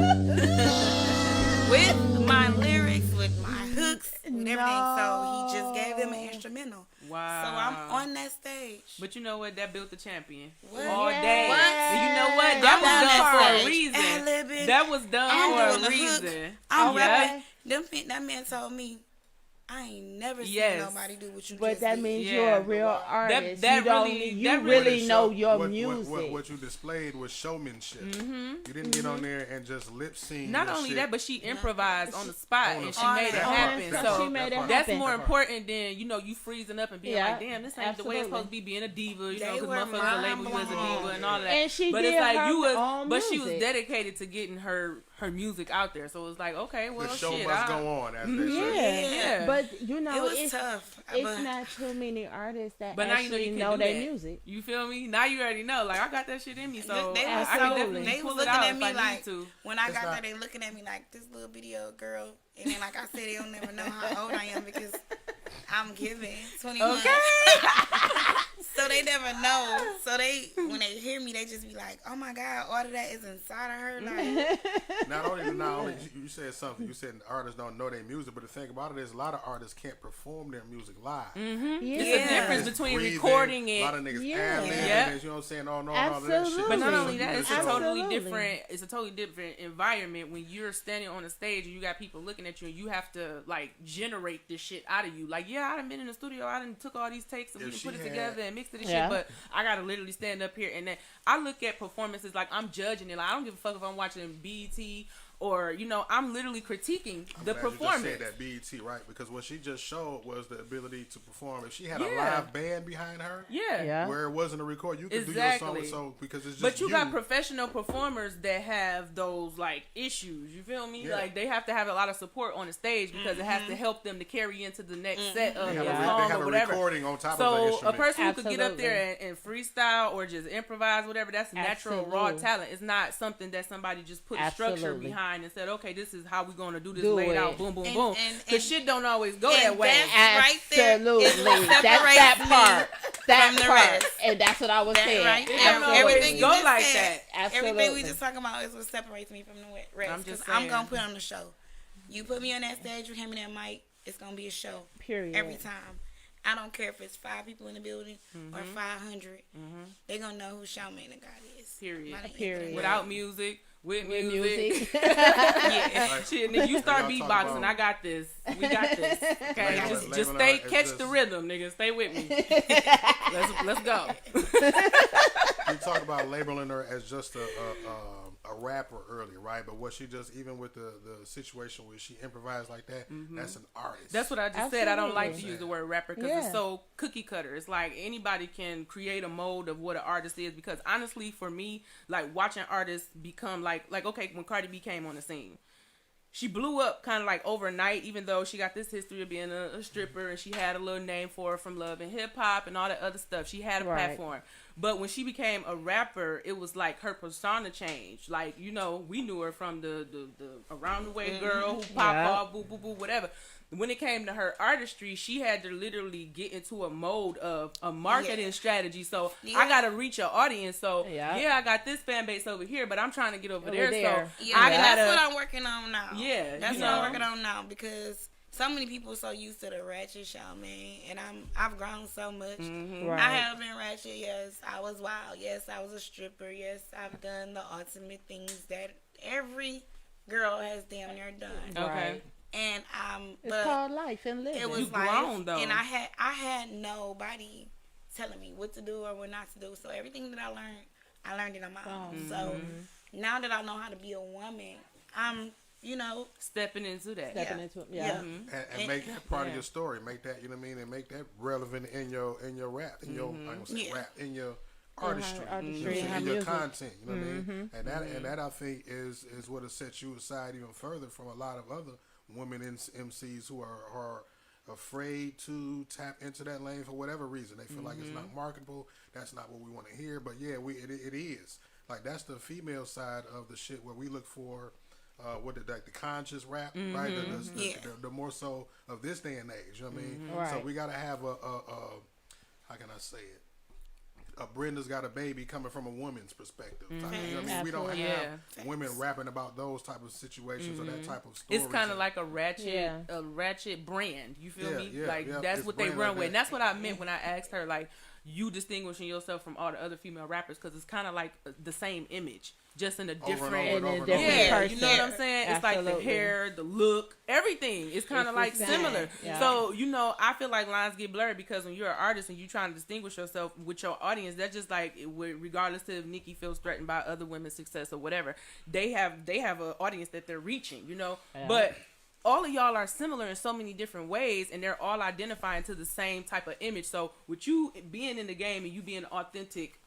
with my lyrics, with my hooks, with everything. So he just gave them an instrumental. Wow. So I'm on that stage. But you know what? That built the champion What? all Yeah. day. What? And you know what? I'm That on was done that for a stage. reason. Ad-libbing. That was done I'm for doing a the hook. reason. I'm Okay. rapping. That man told me, I ain't never seen Yes. nobody do what you But just that did. means Yeah. you're a real artist. that you really really know your what, music. What you displayed was showmanship. You didn't get on there and just lip sync. Not your only shit. that, but she improvised on the spot On the and she spot. made it On the happen. spot. So She made it that's happen. more important than you freezing up and being Yeah, like, damn, this ain't the way it's absolutely. supposed to be being a diva. They Because were motherfuckers will label you as a mind diva and all that. And she but did it's like her you was, own but she was music. dedicated to getting her music out there. So it was like, okay, well, The show shit, must go on, as they Yeah. say. Yeah. But It was it's tough. it's but not too many artists that But now you know actually you can know do their that. music. You feel me? Now you already know. Like I got that shit in me, so They I was can so- definitely they was pull it looking out at if me I like, need to. when I It's got not- there, they looking at me like this little video girl. And then, like I said, they'll never know how old I am because I'm giving 21. Okay. So they never know. So when they hear me, they just be like, "Oh my God, all of that is inside of her." Like, Not only you said something. You said artists don't know their music, but the thing about it is a lot of artists can't perform their music live. Yeah. It's a difference Just between breathing, recording a lot it. of niggas Yeah. ad-libbing, Yep. and you know what I'm saying? Oh no, and all of that shit. Absolutely. But not So only you that, do it's the a show. totally Absolutely. different. It's a totally different environment when you're standing on a stage and you got people looking at you and you have to like generate this shit out of you. Like, yeah, I done been in the studio, I done took all these takes and we If done she put it had- together and mixed it and Yeah. shit. But I gotta literally stand up here and then I look at performances like I'm judging it. Like I don't give a fuck if I'm watching BET or I'm literally critiquing the Glad performance. You just said that BET, right? Because what she just showed was the ability to perform. If she had a Yeah. live band behind her, Yeah. where it wasn't a record, you could Exactly. do your song. So because it's just But you got professional performers that have those like issues. You feel me? Yeah. Like they have to have a lot of support on the stage because it has to help them to carry into the next set of They their have, song they have or a whatever. recording on top of the So a instrument. person who could get up Absolutely. there and freestyle or just improvise, whatever, that's natural raw Absolutely. talent. It's not something that somebody just put a structure Absolutely. behind and said, okay, this is how we're gonna do this Do laid it. out, boom, boom, And- boom. and- Because and- shit don't always go and that way. that's right there is Absolutely. what That's separates that me part. That from the part. rest. And that's what I was That saying. right? It don't always Everything you go just like said, that. everything we Absolutely. just talking about is what separates me from the rest. I'm just 'Cause I'm saying. gonna put on the show. You put me on that stage, you hand me that mic, it's gonna be a show. Period. Every time. I don't care if it's 5 people in the building or 500. They're gonna know who Chalmaine The God is. Period. By the end of the Period. night. Without music, with With music. music. Yeah. Shit, nigga, you start Y'all talk beatboxing. about- I got this. We got this. Okay, Label- just label stay, it as catch just- the rhythm, nigga. Stay with me. Let's go. You talked about labeling her as just a rapper earlier, right? But what she just, even with the situation where she improvised like that, that's an artist. That's what I just said. I don't like to Absolutely. use the word rapper because Yeah. it's so cookie cutter. It's like anybody can create a mold of what an artist is. Because honestly, for me, like watching artists become like okay, when Cardi B came on the scene, she blew up kind of like overnight, even though she got this history of being a stripper and she had a little name for her from Love and Hip Hop and all that other stuff. She had a Right. platform. But when she became a rapper, it was like her persona changed. Like, you know, we knew her from the around the way girl who pop off, boo, boo, boo, whatever. When it came to her artistry, she had to literally get into a mode of a marketing strategy. So I got to reach an audience. So I got this fan base over here, but I'm trying to get over there. So that's what I'm working on now. Yeah, that's what I'm working on now, because so many people are so used to the ratchet Chalmaine, and I've grown so much. Right. I have been ratchet. Yes, I was wild. Yes, I was a stripper. Yes, I've done the ultimate things that every girl has damn near done. Okay. And it's called life and living. It was you grown though, and I had nobody telling me what to do or what not to do. So everything that I learned it on my own. So now that I know how to be a woman, I'm stepping into that. And make that part of your story. Make that, you know what I mean, and make that relevant in your rap, in your I don't say rap, in your artistry, in your content. You know what I mean? And that I think is what has set you aside even further from a lot of other women MCs who are afraid to tap into that lane for whatever reason. They feel like it's not marketable. That's not what we want to hear. But yeah, it is. Like, that's the female side of the shit where we look for the conscious rap, right? The more so of this day and age. You know what I mean? Right. So we gotta have a how can I say it? A Brenda's Got a Baby coming from a woman's perspective. You know what I mean? We don't have women rapping about those type of situations or that type of stories. It's kind of like a ratchet brand. You feel me? That's what they run with. And that's what I meant when I asked her, like, you distinguishing yourself from all the other female rappers, because it's kind of like the same image, just in a different, person. You know what I'm saying? It's like the hair, the look, everything. It's kind of like similar. Yeah. So, I feel like lines get blurred, because when you're an artist and you're trying to distinguish yourself with your audience, that's just like, regardless if Nicki feels threatened by other women's success or whatever, they have an audience that they're reaching, But all of y'all are similar in so many different ways, and they're all identifying to the same type of image. So with you being in the game and you being authentic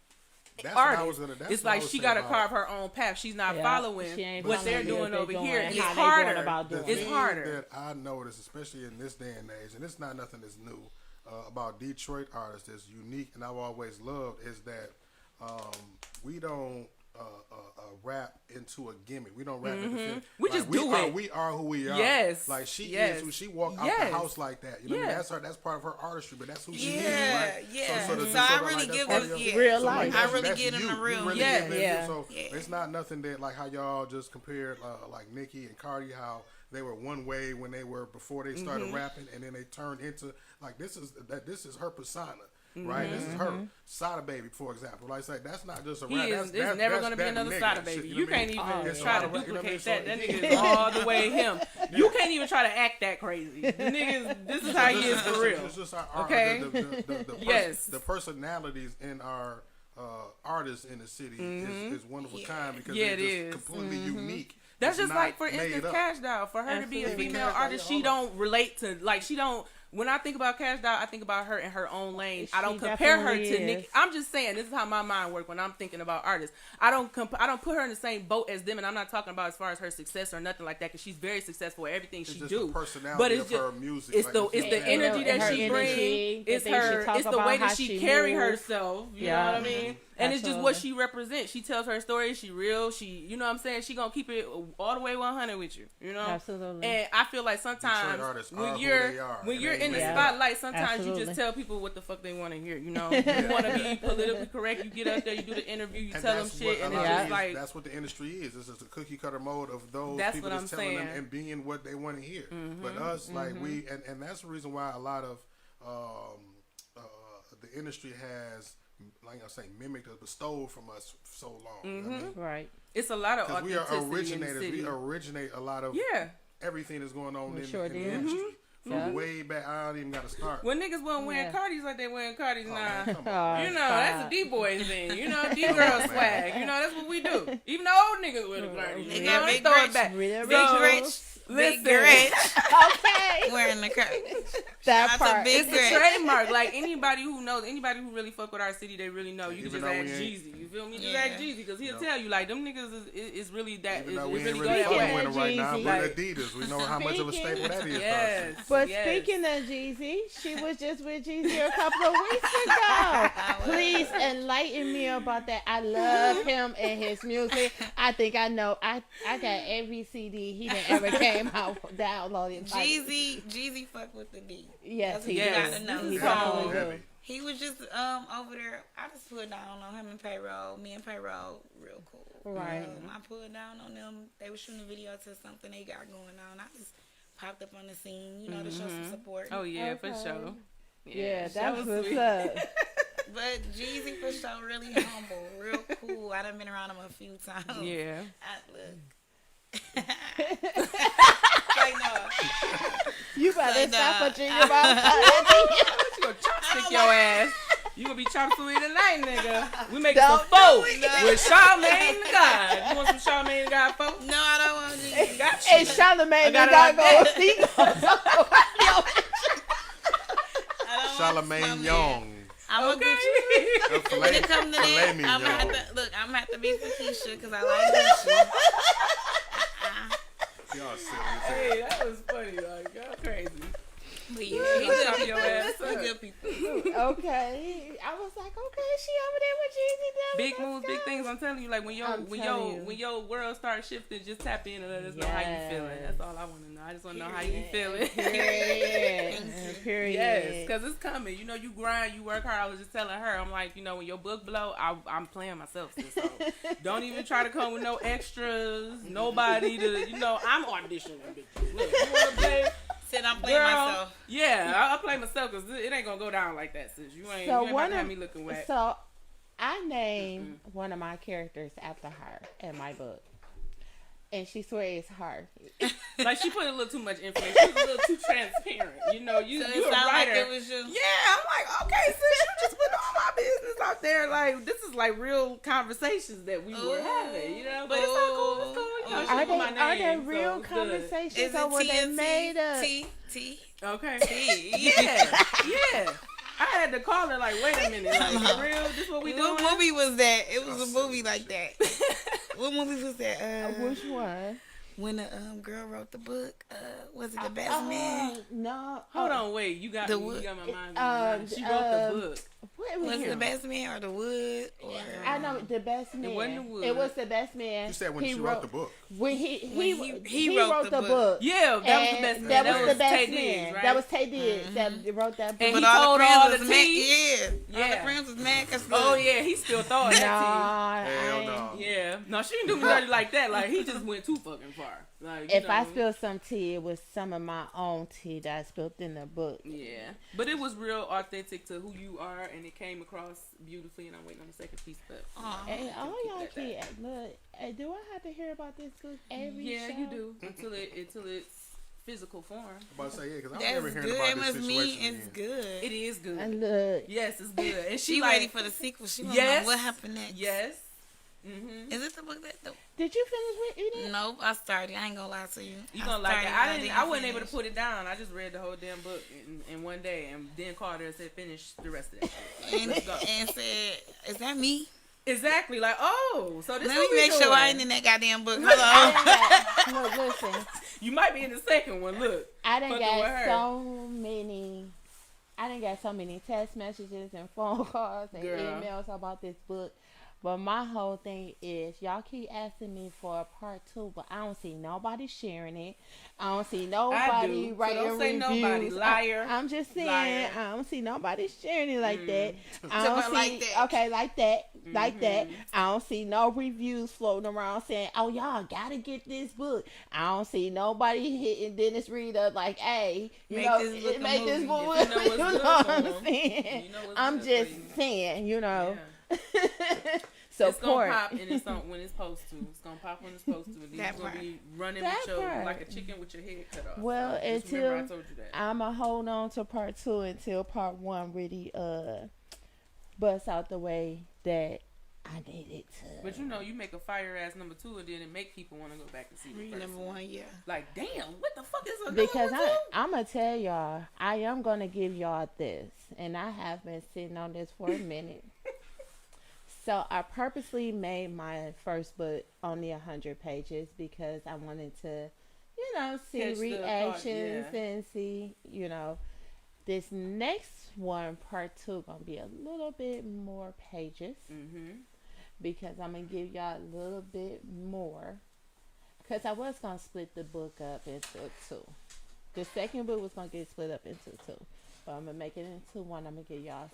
artist, it's like she got to carve her own path. She's not following what they're doing over here. And it's harder. It's harder. That I notice, especially in this day and age, and it's not nothing that's new about Detroit artists that's unique, and I've always loved, is that we don't rap into a gimmick. We don't rap into we just do it. We are who we are. Yes. Like, she is who she walked out the house like that. You know what I mean? That's part of her artistry, but that's who she is. Right? Yeah. So I really give them real life. I really give them the real. So it's not nothing that, like, how y'all just compared like Nicki and Cardi, how they were one way when they were before they started rapping, and then they turned into, like, this is her persona. Right, this is her Sada Baby, for example. Like I say, that's not just a rap. There's never gonna be another Sada Baby. You can't even try to duplicate that. That nigga is all the way him. You can't even try to act that crazy. The niggas, this is how he is for real. It's just our okay. The personalities in our artists in the city is one of a kind, because they're just completely unique. That's just like, for instance, Cash Doll. For her to be a female artist, she don't relate to, like, she don't. When I think about Cash Doll, I think about her in her own lane. I don't compare her to Nicki. I'm just saying, this is how my mind works when I'm thinking about artists. I don't put her in the same boat as them, and I'm not talking about as far as her success or nothing like that, because she's very successful at everything she do. The personality of her music. It's the energy that she brings. It's the way that she carry herself. You know what I mean? And it's just what she represents. She tells her story. She real. She, you know what I'm saying? She gonna keep it all the way 100 with you. You know? Absolutely. And I feel like sometimes when you're in the spotlight, sometimes you just tell people what the fuck they want to hear. You know? You want to be politically correct. You get up there, you do the interview, you tell them shit, and it's just like, that's what the industry is. It's just a cookie cutter mode of those people that's telling them and being what they want to hear. But us, like, we, and that's the reason why a lot of the industry has, like I say, mimicked us, but stole from us so long. You know what I mean? Right. It's a lot of authenticity. We are originators. We originate a lot of everything that's going on in the industry. From way back, I don't even got to start. When niggas wasn't wearing Cardis like they wearing Cardis now, you know, that's a D-boys thing. You know, D-girl swag. You know, that's what we do. Even the old niggas wear the Cardis. They got big rich. Big rich. Listen. Big rich. Okay. wearing the coat. That That's a part. big It's the trademark. Like anybody who knows, anybody who really fuck with our city, they really know. You can Even just though ask we ain't- Jeezy. You feel me? Just Yeah. ask Jeezy because he'll tell you like them niggas is really that. Even It though we really ain't go really that fucking way. with it right now, Jeezy. but Like- Adidas, we know how much of a Speaking- staple that is. Yes. But yes. speaking of Jeezy, she was just with Jeezy a couple of weeks ago. Please enlighten me about that. I love him and his music. I think I know. I got every CD he done ever came out downloaded. Like, Jeezy fuck with the D. yes, That's he what you Yes. gotta know. He Yeah. totally Heavy. do. He was just over there. I just put down on him and Payroll. Me and Payroll, real cool. Right. I put down on them. They were shooting a video to something they got going on. I just popped up on the scene, you know, to show some support. Oh yeah, for Okay. sure. Yeah, that that's was what's sweet. up. But Jeezy for sure, really humble, real cool. I done been around him a few times. Yeah. Look. Like no. You better Like, stop nah. a junior mom. You gonna chopstick your ass. You gonna be chop suey tonight, nigga. We making some Don't folk do it. with Charmaine The God. You want some Charmaine The God folk? No, I don't want Jeezy. Got you. And Charlamagne The got it God like goes see. I don't Charlamagne want Young. I'm gonna Okay. get you. Filet, When it come to filet that, I'm mignon. gonna have to look. I'm gonna have to be for Keisha because I like Keisha. Y'all silly as hell. Hey, that was funny. Like, y'all crazy. But He yeah, chop your ass he up. good people. Okay, I was like, okay, she over there with Jeezy. Big moves, big things. I'm telling you, like when I'm telling you. your world starts shifting, just tap in and let us know how you feeling. That's all I want to know. I just want to know how you feeling. Period. Period. Yes, because it's coming. You know, you grind, you work hard. I was just telling her, I'm like, you know, when your book blow, I'm playing myself. Sis, so don't even try to come with no extras. Nobody to, you know, I'm auditioning. Bitches. Look, you want to play? Said I'm playing Girl, myself. yeah, I'll play myself because it ain't gonna go down like that, sis. You ain't, So you ain't about one to have of me looking whack. so I named one of my characters after her in my book, and she swears it's her. Like she put a little too much information. She was a little too transparent. You know, you So you it a sound like writer. it was you. Yeah, I'm like, okay, sis, you just put all my business out there. Like this is like real conversations that we were having. You know, but it's all cool. It's cool. You know, she Are put they my name, are they so real it's good. conversations Is or it were they made up? T? Okay. T. Yeah. I had to call her like, wait a minute, like for real, this what we doing? What movie was that? It was a movie like that. What movie was that? Which one? When the girl wrote the book, was it The Best Man? No. Hold on, wait, you got The me. Wood- You got my mind. She wrote the book. What Was it it? The Best Man or The Wood? Or I know the best man. wasn't The Wood. It was the best man. You said when she wrote the book. When he wrote wrote the the book. book. Yeah, that was the And best man. That That was was the best Tay man. Diggs, right? That was Tay Diggs that wrote that book. And but he all told the friends all was the mad. tea. Yeah, all Yeah. the friends was mad because Oh yeah, he still throwing that Nah, Hell I no. tea. Yeah, no, she didn't do me dirty like that. Like he just went too fucking far. Like you if I know. spilled some tea, it was some of my own tea that I spilled in the book. Yeah, but it was real authentic to who you are, and it came across beautifully. And I'm waiting on the second piece, but And all keep y'all that keep look. Do I have to hear about this book every yeah, show? you do until it's physical form. I'm about to say, yeah, because I'm that's never hearing good. about It this must mean situation it's again. good. It is good. And look, Yes, it's good. And She she ready like for the sequel. She want Yes. to know what happened next. yes. Mm-hmm. Is it the book that? did you finish with it? Nope, I started. I ain't gonna lie to you. You gonna like it? started, I wasn't able to finish. put it down. I just read the whole damn book in one day, and then called her and said, "Finish the rest of it." and, and said, "Is that me? Exactly. Like, oh, so this. Let what me we make sure doing. I ain't in that goddamn book." I Hello. done got, look, listen. You might be in the second one. Look. I done Fucking with got her. so many text messages and phone calls and Girl. emails about this book. But my whole thing is y'all keep asking me for a part 2, but I don't see nobody sharing it. I don't see nobody do. So writing don't say reviews. nobody. Liar. I'm just saying Liar. I don't see nobody sharing it like that. I So, don't see like that. okay like that. I don't see no reviews floating around saying, "Oh, y'all gotta get this book." I don't see nobody hitting Dennis Reed up like, "Hey, you Make know, this book a make this movie. book." If you know what's You know good what for I'm 'em, saying? you know what's I'm good just for you. saying, you know. Yeah. Support. It's gonna pop and it's when it's supposed to. It's gonna pop when it's supposed to. And then That you're gonna part. be running That with your part. like a chicken with your head cut off. Well, So just remember I until told you that. I'ma hold on to part 2 until part 1 really busts out the way that I needed to. But you know, you make a fire ass number 2, and then it make people want to go back and see the first Number one. 1, yeah. Like, damn, what the fuck is a Because number 2? I'm gonna tell y'all, I am gonna give y'all this, and I have been sitting on this for a minute. So I purposely made my first book only 100 pages because I wanted to, you know, see Catch the reactions part, yeah. and see, you know, this next one, part 2, gonna be a little bit more pages because I'm gonna give y'all a little bit more. Because I was gonna split the book up into 2. The second book was gonna get split up into 2, but I'm gonna make it into 1. I'm gonna give y'all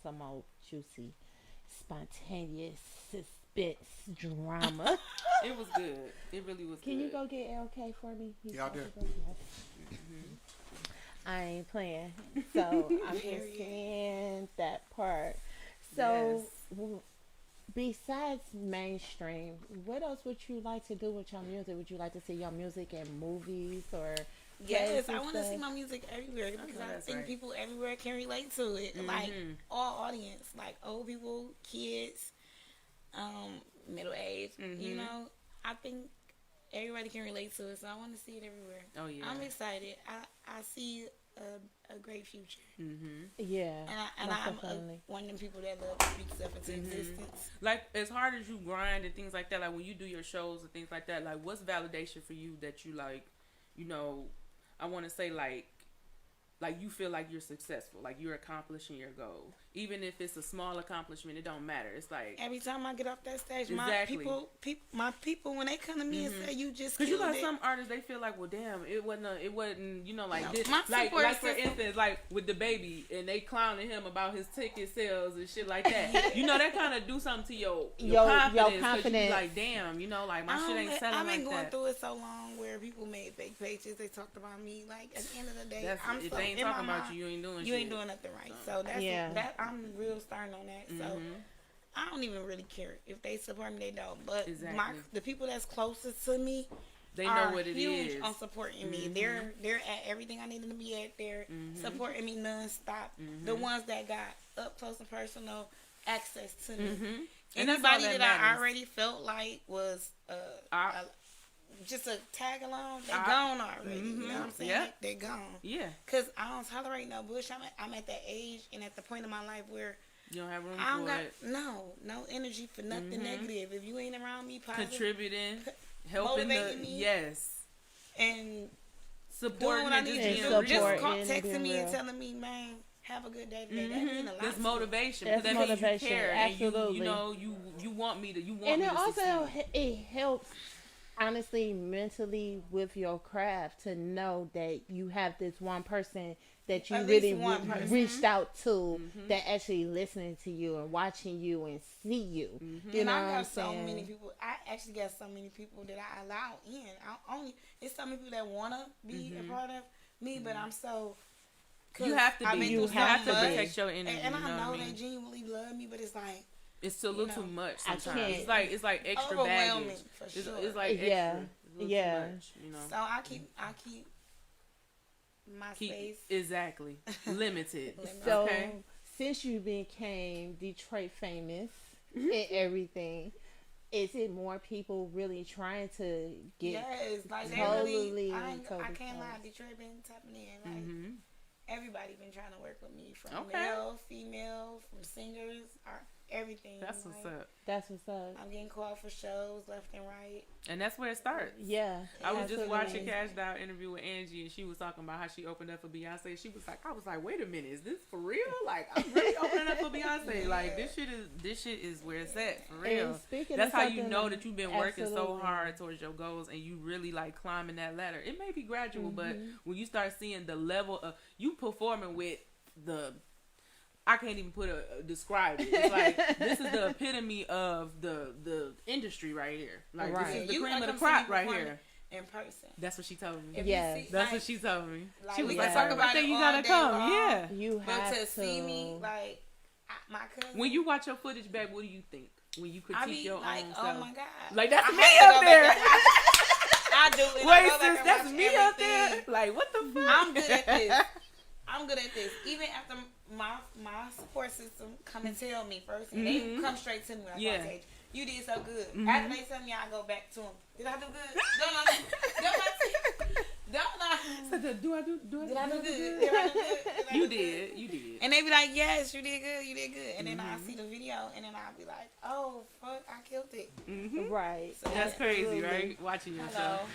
some old juicy, spontaneous suspense drama. It was good. It really was Can good. you go get LK for me? He's Yeah, I did. I ain't playing. So I'm just saying that part. So besides mainstream, what else would you like to do with your music? Would you like to see your music in movies or Yes, plays I and want to see stuff? my music everywhere because I that's think right. people everywhere can relate to it. Like all audience, like old people, kids, middle age. You know, I think everybody can relate to it, so I want to see it everywhere. Oh yeah. I'm excited. I see a great future, Yeah. and most I'm definitely. one of them people that love to speak stuff into existence. Like, as hard as you grind and things like that, like when you do your shows and things like that, like what's validation for you that you like, you know, I want to say like you feel like you're successful, like you're accomplishing your goal, even if it's a small accomplishment, it don't matter. It's like Every time I get off that stage, Exactly. my people, when they come to me and say you just because you killed got it. some artists, they feel like, well, damn, it wasn't, you know, like No, this, my like support for system- instance, like with the baby, and they clowning him about his ticket sales and shit like that. You know, that kind of do something to your confidence. 'Cause you confidence. be like, damn, you know, like my shit ain't selling I've been like going that. through it so long where people made fake pages. They talked about me. Like at the end of the day, That's, I'm if so they ain't in my talking about mind, you ain't doing you shit. ain't doing nothing right. So that's Yeah. that. I'm real starting on that. So I don't even really care if they support me. They don't. But Exactly. the people that's closest to me, They are know what it huge is. on supporting me. They're at everything I need them to be at. They're supporting me nonstop. The ones that got up close and personal access to me. And that's all Anybody that that I matters. already felt like was just a tag along, they I- gone already. You know what I'm saying? Yeah. They gone. Yeah, Cause I don't tolerate no bullshit. I'm at that age and at the point in my life where you don't have room I don't for got it. no energy for nothing negative. If you ain't around me, positive, Contributing, helping motivating me. yes, and doing supporting what I and need just to being do, support just real. and texting being me and real. telling me, man, have a good day today. That mean a lot. That's to me. motivation. That's because that means motivation, you care. absolutely. And you know, you want me to. You want And me it to also succeed. it helps honestly mentally with your craft to know that you have this one person that you At really least one person. reached out to that actually listening to you and watching you and see you. You And know I what got I'm so saying? many people. I actually got so many people that I allow in. It's so many people that wanna be a part of me, but I'm so. 'cause You have to I've be. been You through have so to much, protect your energy. and I you know know what I they mean? genuinely love me, but it's like It's a little you too know, much I sometimes. can't. It's like extra overwhelming baggage. for It's, sure. it's like extra. Yeah. It's a little Yeah. Too much, you know. so I keep my space. Exactly limited. So Okay. since you became Detroit famous and everything, is it more people really trying to get Yes, like they totally really. I totally can't lie. close? Detroit been tapping in. Like everybody been trying to work with me, from Okay. male, female, from singers, everything. That's what's like, up. That's what's up. I'm getting called for shows left and right. And that's where it starts. Yeah. I was just absolutely. watching Cash Doll interview with Angie, and she was talking about how she opened up for Beyonce. She was like, I was like, wait a minute, is this for real? Like, I'm really opening up for Beyonce. Like, this shit is where it's at for real. And speaking That's of how you something, know that you've been working so absolutely. hard towards your goals, and you really like climbing that ladder. It may be gradual, but Mm-hmm. when you start seeing the level of you performing with I can't even describe it. It's like this is the epitome of the industry right here. Like this Right. is the You cream gotta of the come see me crop right perform here. in person. That's what she told me. If Yes. you see, That's like, what she told me. like, She was we like, can Yeah. talk about "Birthday, it you all gotta day come." long, Yeah. You But have to see me, like my cousin, When you watch your footage back, what do you think? When you critique I be your like, own oh self? my god, Like that's I me have to up go back there. and watch- I do. And I Wait, go back sis, and that's watch me up everything. there. Like what the fuck? I'm good at this. I'm good good at this. Even after my support system come and tell me first, and they come straight to me like, okay, you did so good. After they tell me, I go back to them. Did I do good? So do I do good? Did I do good? You did. And they be like, yes, you did good. And then I see the video, and then I'll be like, oh, fuck, I killed it. Right. So That's crazy, right? Watching Hello. yourself.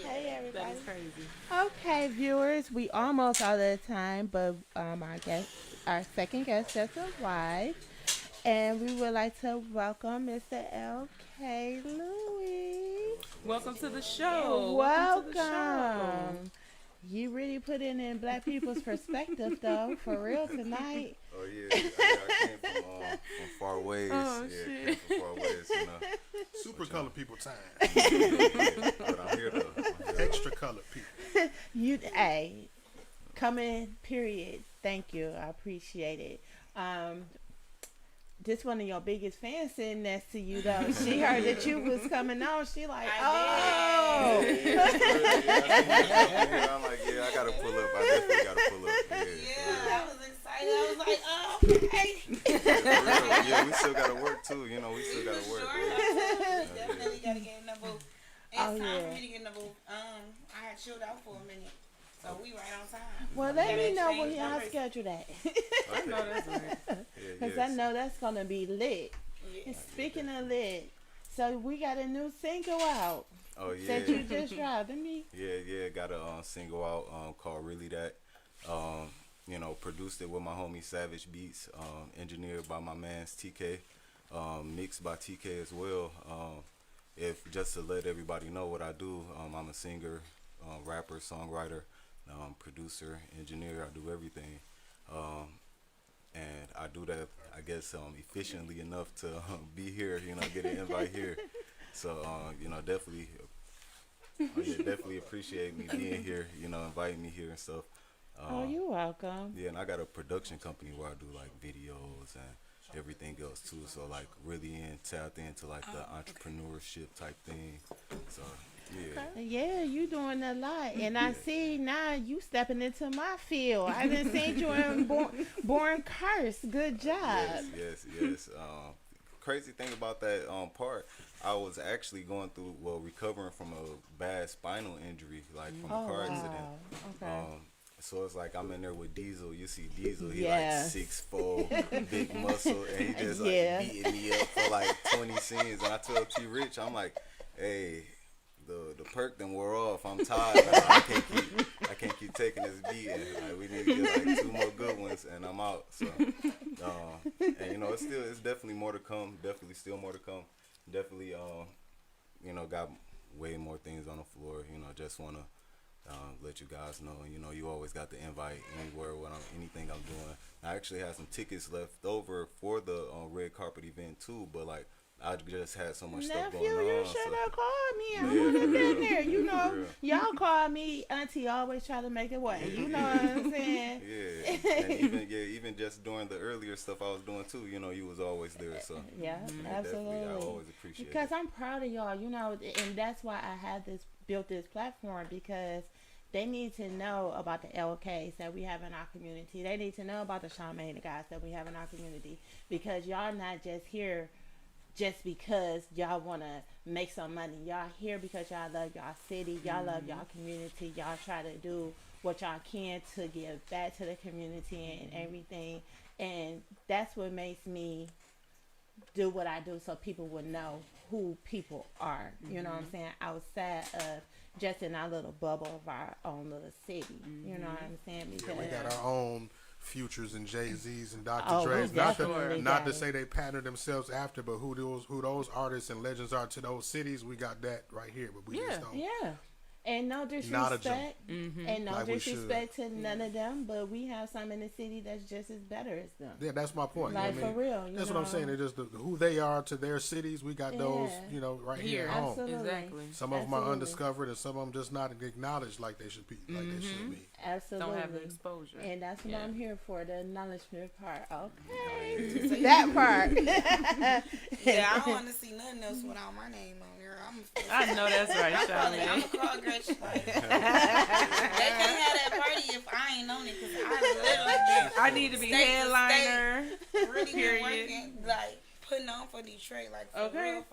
Hey, That everybody. is crazy. Okay, viewers, we almost out of time, but our second guest just arrived, and we would like to welcome Mr. L.K. Louie. Welcome to the show. Welcome. You really put it in black people's perspective, though, for real tonight. Oh yeah, I came from far ways. Oh, yeah, came from far ways. You know. Super colored people time. But I'm here though. Extra colored people. Hey, come in, period. Thank you. I appreciate it. This one of your biggest fans sitting next to you, though. She heard that you was coming on. She like, oh. I'm like, yeah, I gotta pull up. I definitely gotta pull up. Yeah, I was excited. I was like, oh, okay. For real. Yeah, we still gotta work too. You know, we still gotta work. Sure. Definitely gotta get in the booth. It's Oh, time yeah. for me to get in the booth. I had chilled out for a minute, so we right on time. Well, let me know when exchange y'all numbers. schedule that. I know that's right. Because I know that's going to be lit. Yeah. And speaking of lit, so we got a new single out Oh yeah. that you just dropped. Let me. Yeah. Got a single out called Really That. You know, produced it with my homie Savage Beats. Engineered by my man's TK. Mixed by TK as well. If just to let everybody know what I do, I'm a singer, rapper, songwriter, producer, engineer. I do everything. And I do that, I guess, efficiently enough to be here, you know, get an invite here. So, you know, definitely appreciate me being here, you know, inviting me here and stuff. Oh, you're welcome. Yeah, and I got a production company where I do like videos and everything else too. So like really tapped into like the entrepreneurship type thing. So yeah. Yeah, you doing a lot. And I see now you stepping into my field. I done seen you in Born Curse. Good job. Yes. Crazy thing about that part, I was actually going through, recovering from a bad spinal injury, like from a car accident. Okay. So it's like I'm in there with Diesel. You see Diesel, he Yes. like 6'4", big muscle, and he just like Yeah. beating me up for like 20 scenes. And I told T Rich, I'm like, hey, the perk done wore off. I'm tired. I can't keep taking this beating. Like, we need to get like 2 more good ones, and I'm out. So, and you know, it's definitely more to come. Definitely still more to come. Definitely, you know, got way more things on the floor. You know, just wanna let you guys know. You know, you always got the invite anywhere anything I'm doing. I actually had some tickets left over for the red carpet event too, but like I just had so much stuff Nephew, going on. you should have called me. I Yeah, would have for been real. there. You know, For real. y'all call me. Auntie always try to make it work. You know what I'm saying? Yeah, and even just during the earlier stuff I was doing too, you know, you was always there. So Yeah, absolutely. definitely, I always appreciate Because it. I'm proud of y'all, you know, and that's why I had built this platform, because they need to know about the LKs that we have in our community. They need to know about the Chalmaine The God that we have in our community, because y'all not just here just because y'all want to make some money. Y'all here because y'all love y'all city, y'all love y'all community, y'all try to do what y'all can to give back to the community and everything. And that's what makes me do what I do, so people would know who people are. You know what I'm saying? Outside of just in our little bubble of our own little city. You know what I'm saying? Because We got our own Futures and Jay-Z's and Dr. Oh, Dre's. we Not definitely to got it. say they patterned themselves after, but who those artists and legends are to those cities, we got that right here. But we just don't. yeah. And no Not a disrespect, Mm-hmm. and no Like we disrespect to none of them, but we have some in the city that's just as better as them. Yeah, that's my point. Like, you know what I for mean? real, you That's know? what I'm saying. They're just who they are to their cities. We got those, Yeah. you know, right here at home. Absolutely. Exactly. Some of them are Absolutely. undiscovered, and some of them just not acknowledged like they should be. Like they should be. Absolutely. don't have the exposure. And that's what Yeah. I'm here for, the acknowledgement part. Okay. That part. Yeah, I don't want to see nothing else without my name on there. I know that's right, I'm Chalmaine. gonna call Gretchen. Like, they can't have that party if I ain't on it, because I literally I need to be state to headliner. really been Period. working, like putting on for Detroit, like for Okay. real.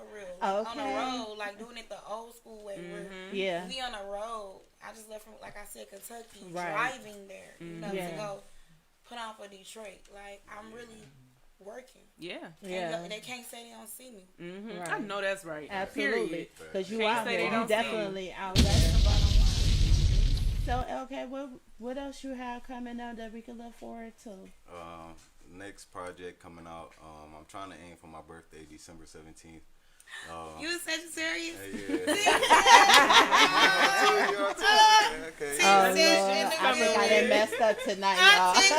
Okay. On the road, like doing it the old school way. Where Yeah. we on the road. I just left from, like I said, Kentucky, Right. driving there, you know, Yeah. to go put on for Detroit. Like, I'm really working. Yeah. Yeah. And they can't say they don't see me. Mm-hmm. Right. I know that's right. Absolutely. Period. Because you Can't out say they there. You don't see you. definitely out That's there. the bottom line. So, okay, what else you have coming up that we can look forward to? Next project coming out. I'm trying to aim for my birthday, December 17th. You a Sagittarius? Okay. Oh, Sagittarius Lord. in the I think I building. done messed up tonight, I y'all. think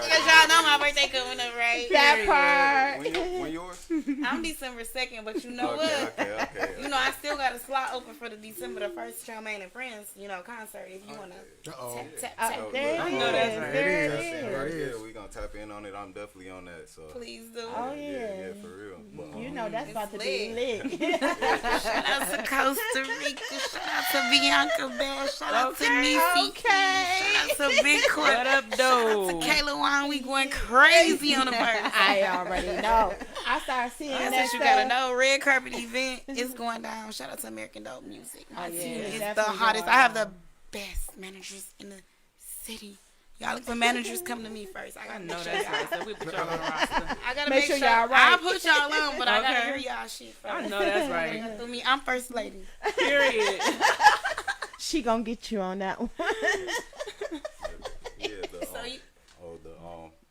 because y'all know my birthday coming up, right? That part. When yours? I'm December 2nd, but you know Okay, what? okay. You know, I still got a slot open for the December the 1st Chalmaine and Friends, you know, concert. If you want to Uh-oh. tap. There it I is. know that's right. There It it is. is. Yeah, we gonna tap in on it. I'm definitely on that. So Please do. Oh, yeah, yeah. for real. But, You know that's It's about to be lit. Shout out to Costa Rica. Shout out to Bianca Bell. Shout out to Okay, Nisi. okay. Shout out to Big Court. What up, though? Kayla Wine, we going crazy on the birthday. I already know. I started seeing That's that what you gotta stuff. know. Red carpet event is going down. Shout out to American Dope Music. My Oh, yeah, team it's is the definitely hottest. going I have down. the best managers in the city. Y'all look for managers, come to me first. I I gotta know make sure that's y'all. right. So we put y'all on the roster. I gotta Make make sure sure y'all right. I'll put y'all on, but I gotta Okay. hear y'all shit first. I know that's right. Through me, I'm first lady. Period. She gonna get you on that one. yeah, the, So you,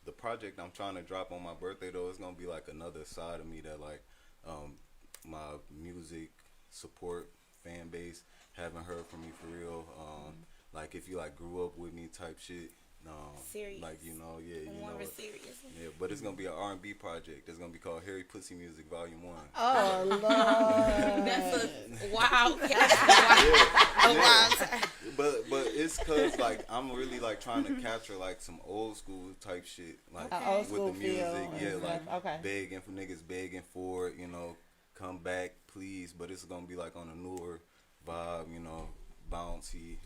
the project I'm trying to drop on my birthday though is gonna be like another side of me that like my music support fan base haven't heard from me for real. Like if you like grew up with me type shit. Serious. Like you know, yeah, you more know. of a serious. Yeah, but it's gonna be an R&B project. It's gonna be called Harry Pussy Music Volume 1. Oh Lord. That's a wild cat. Yeah, A wild time. but it's cause like I'm really like trying to capture like some old school type shit like Old with school the music, feel yeah, and like stuff. Okay. begging for niggas, begging for it, you know, come back please. But it's gonna be like on a newer vibe, you know, bouncy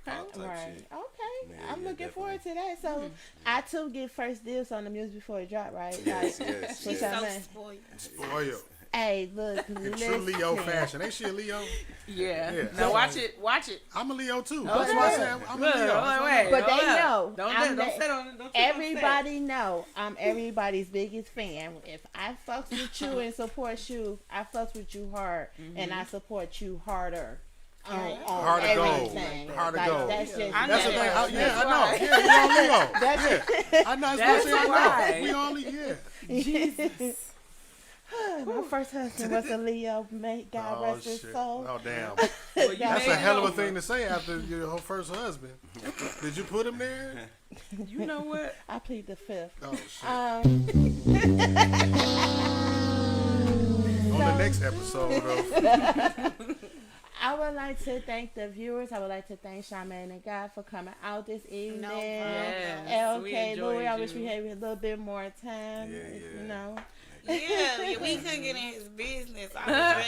pop type Right. shit. Okay. Yeah, I'm yeah, looking forward to definitely. that. So I too get first dibs on the music before it drop, right? Yes, Like, yes, for yes. So Chalmaine. spoiled. Boy, yo. Hey, look, In listen. true Leo fashion. Ain't she a Leo? Yeah. Yeah. Now watch it. Watch it. I'm a Leo too. Okay. That's why I said I'm a Look, Leo. That's why I wait, But they hold up. know. Don't I'm don't the- sit on. Don't Everybody know I'm everybody's biggest fan. If I fucks with you and support you, I fucks with you hard, and I support you harder. On Hard to go. everything. Hard to Like, go. That's just I That's the know. thing. That's Yeah, I know. Yeah, we all Leo. That's I know. That's That's what I'm why. saying. We all yeah. my first husband was a Leo. May God Oh rest his shit. soul. Oh damn. Well, you That's made a it hell of a over. thing to say after your whole first husband. Did you put him there? You know what? I plead the fifth. Oh shit. On the next episode of I would like to thank the viewers. I would like to thank Chalmaine The God for coming out this evening. problem. Yes, we Okay, enjoyed Louie, I wish you. we had a little bit more time. Yeah, yeah. You know. Yeah, we couldn't get in his business. I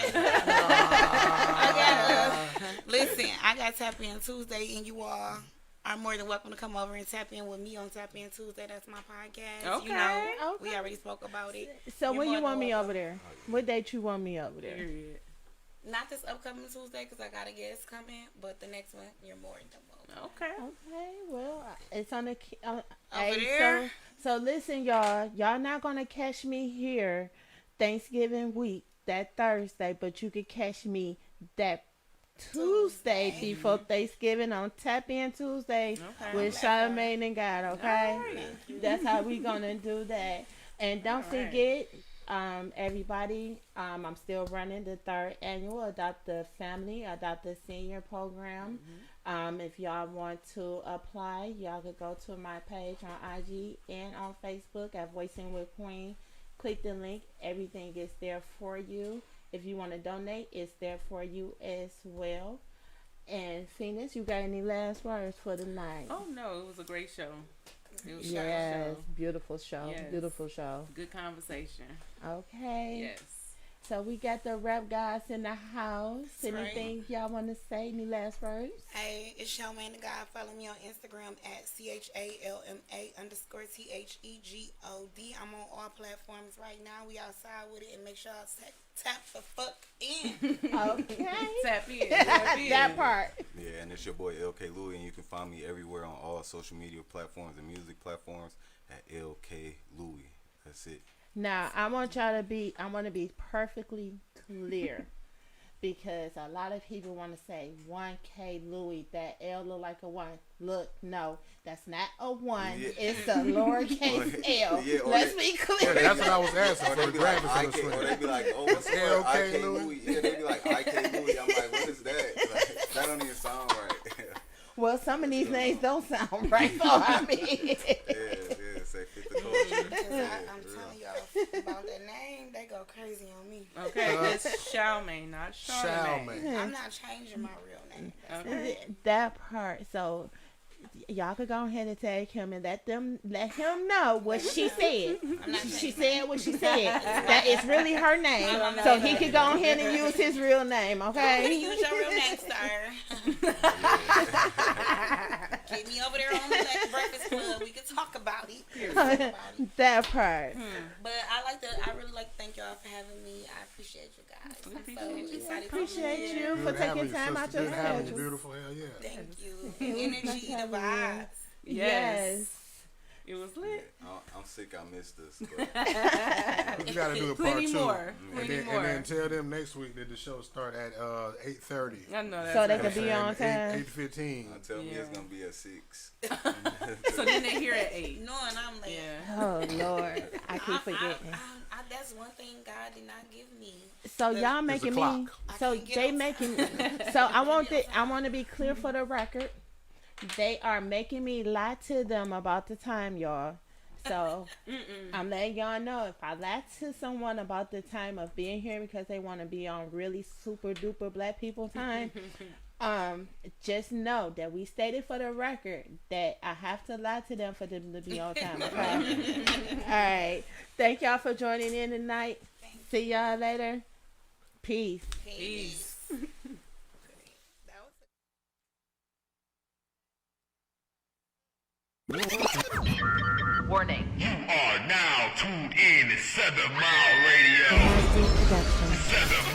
listen, I got Tap In Tuesday, and you all are more than welcome to come over and tap in with me on Tap In Tuesday. That's my podcast. You know, Okay. we already spoke about it. So You're when you more want than me welcome. over there? What date you want me over there? Period. Not this upcoming Tuesday because I got a guest coming, but the next one, you're more than welcome. Okay. Okay, well, it's on the Over hey, there? So listen, y'all not gonna catch me here Thanksgiving week that Thursday, but you could catch me that Tuesday before Thanksgiving on Tap In Tuesday Okay. with Chalmaine The God. Okay, Alright. that's how we gonna do that. And don't Alright. forget, everybody, I'm still running the 3rd annual Adopt the Family, Adopt the Senior program. If y'all want to apply, y'all could go to my page on IG and on Facebook at Voicing with Queen. Click the link. Everything is there for you. If you want to donate, it's there for you as well. And Phoenix, you got any last words for the night? Oh no, it was a great show. It was a Yes, great show. beautiful show. Yes. Beautiful show. Good conversation. Okay. Yes. So we got the rap guys in the house. That's right. Anything y'all want to say? Any last words? Hey, it's Chalmaine The God. Follow me on Instagram at CHALMA_THEGOD. I'm on all platforms right now. We outside with it, and make sure I tap the fuck in. Okay. Tap in. Tap in. That part. Yeah, and it's your boy LK Louie, and you can find me everywhere on all social media platforms and music platforms at LK Louie. That's it. Now, I want to be perfectly clear because a lot of people want to say 1K Louie, that L look like a 1. Look, no, that's not a 1. Yeah. It's a lowercase L. Yeah, Let's be clear. Yeah, that's what I was asking Or for they the be like, graphics on the IK, or screen. they be like, oh, what's LK up, IK Louie? Louie? Yeah, they be like, IK Louie. I'm like, what is that? Like, that don't even sound right. Well, some of these names don't sound right, so I mean. Yeah, say fit the culture. I'm telling y'all about that name, they go crazy on me. Okay, it's Chalmaine, not Charlamagne. Chalmaine. I'm not changing my real name. Okay. That part. So y'all could go ahead and tag him and let him know what she said. I'm not She changing said what she said. That is really her name. So he could go ahead and use his real name, my okay? Use your real name, sir. Get me over there on the Breakfast Club. We can talk about it. That part. But I really like to thank y'all for having me. I appreciate you guys. I'm so excited. Appreciate to be you here. for Good having taking you, time sister. out your Good having you, schedule. beautiful. Hell yeah. Thank you. The energy, the vibes. Yes. It was lit. I'm sick. I missed this. But You got to do a part Plenty 2. more. And Plenty then, more. and then tell them next week that the show start at 8:30. I know that. So they right. could be on time. 8:15. tell me Yeah. it's gonna be at 6. So then they here at 8. Knowing I'm late. Yeah. Oh Lord, I keep forgetting. That's one thing God did not give me. So y'all making me. clock. So I can get they on making. time. So I want to be clear for the record. They are making me lie to them about the time, y'all. So I'm letting y'all know if I lie to someone about the time of being here because they want to be on really super duper black people time, just know that we stated for the record that I have to lie to them for them to be on time. Okay. All right. Thank y'all for joining in tonight. See y'all later. Peace. Peace. Warning. You are now tuned in to 7 Mile Radio. 7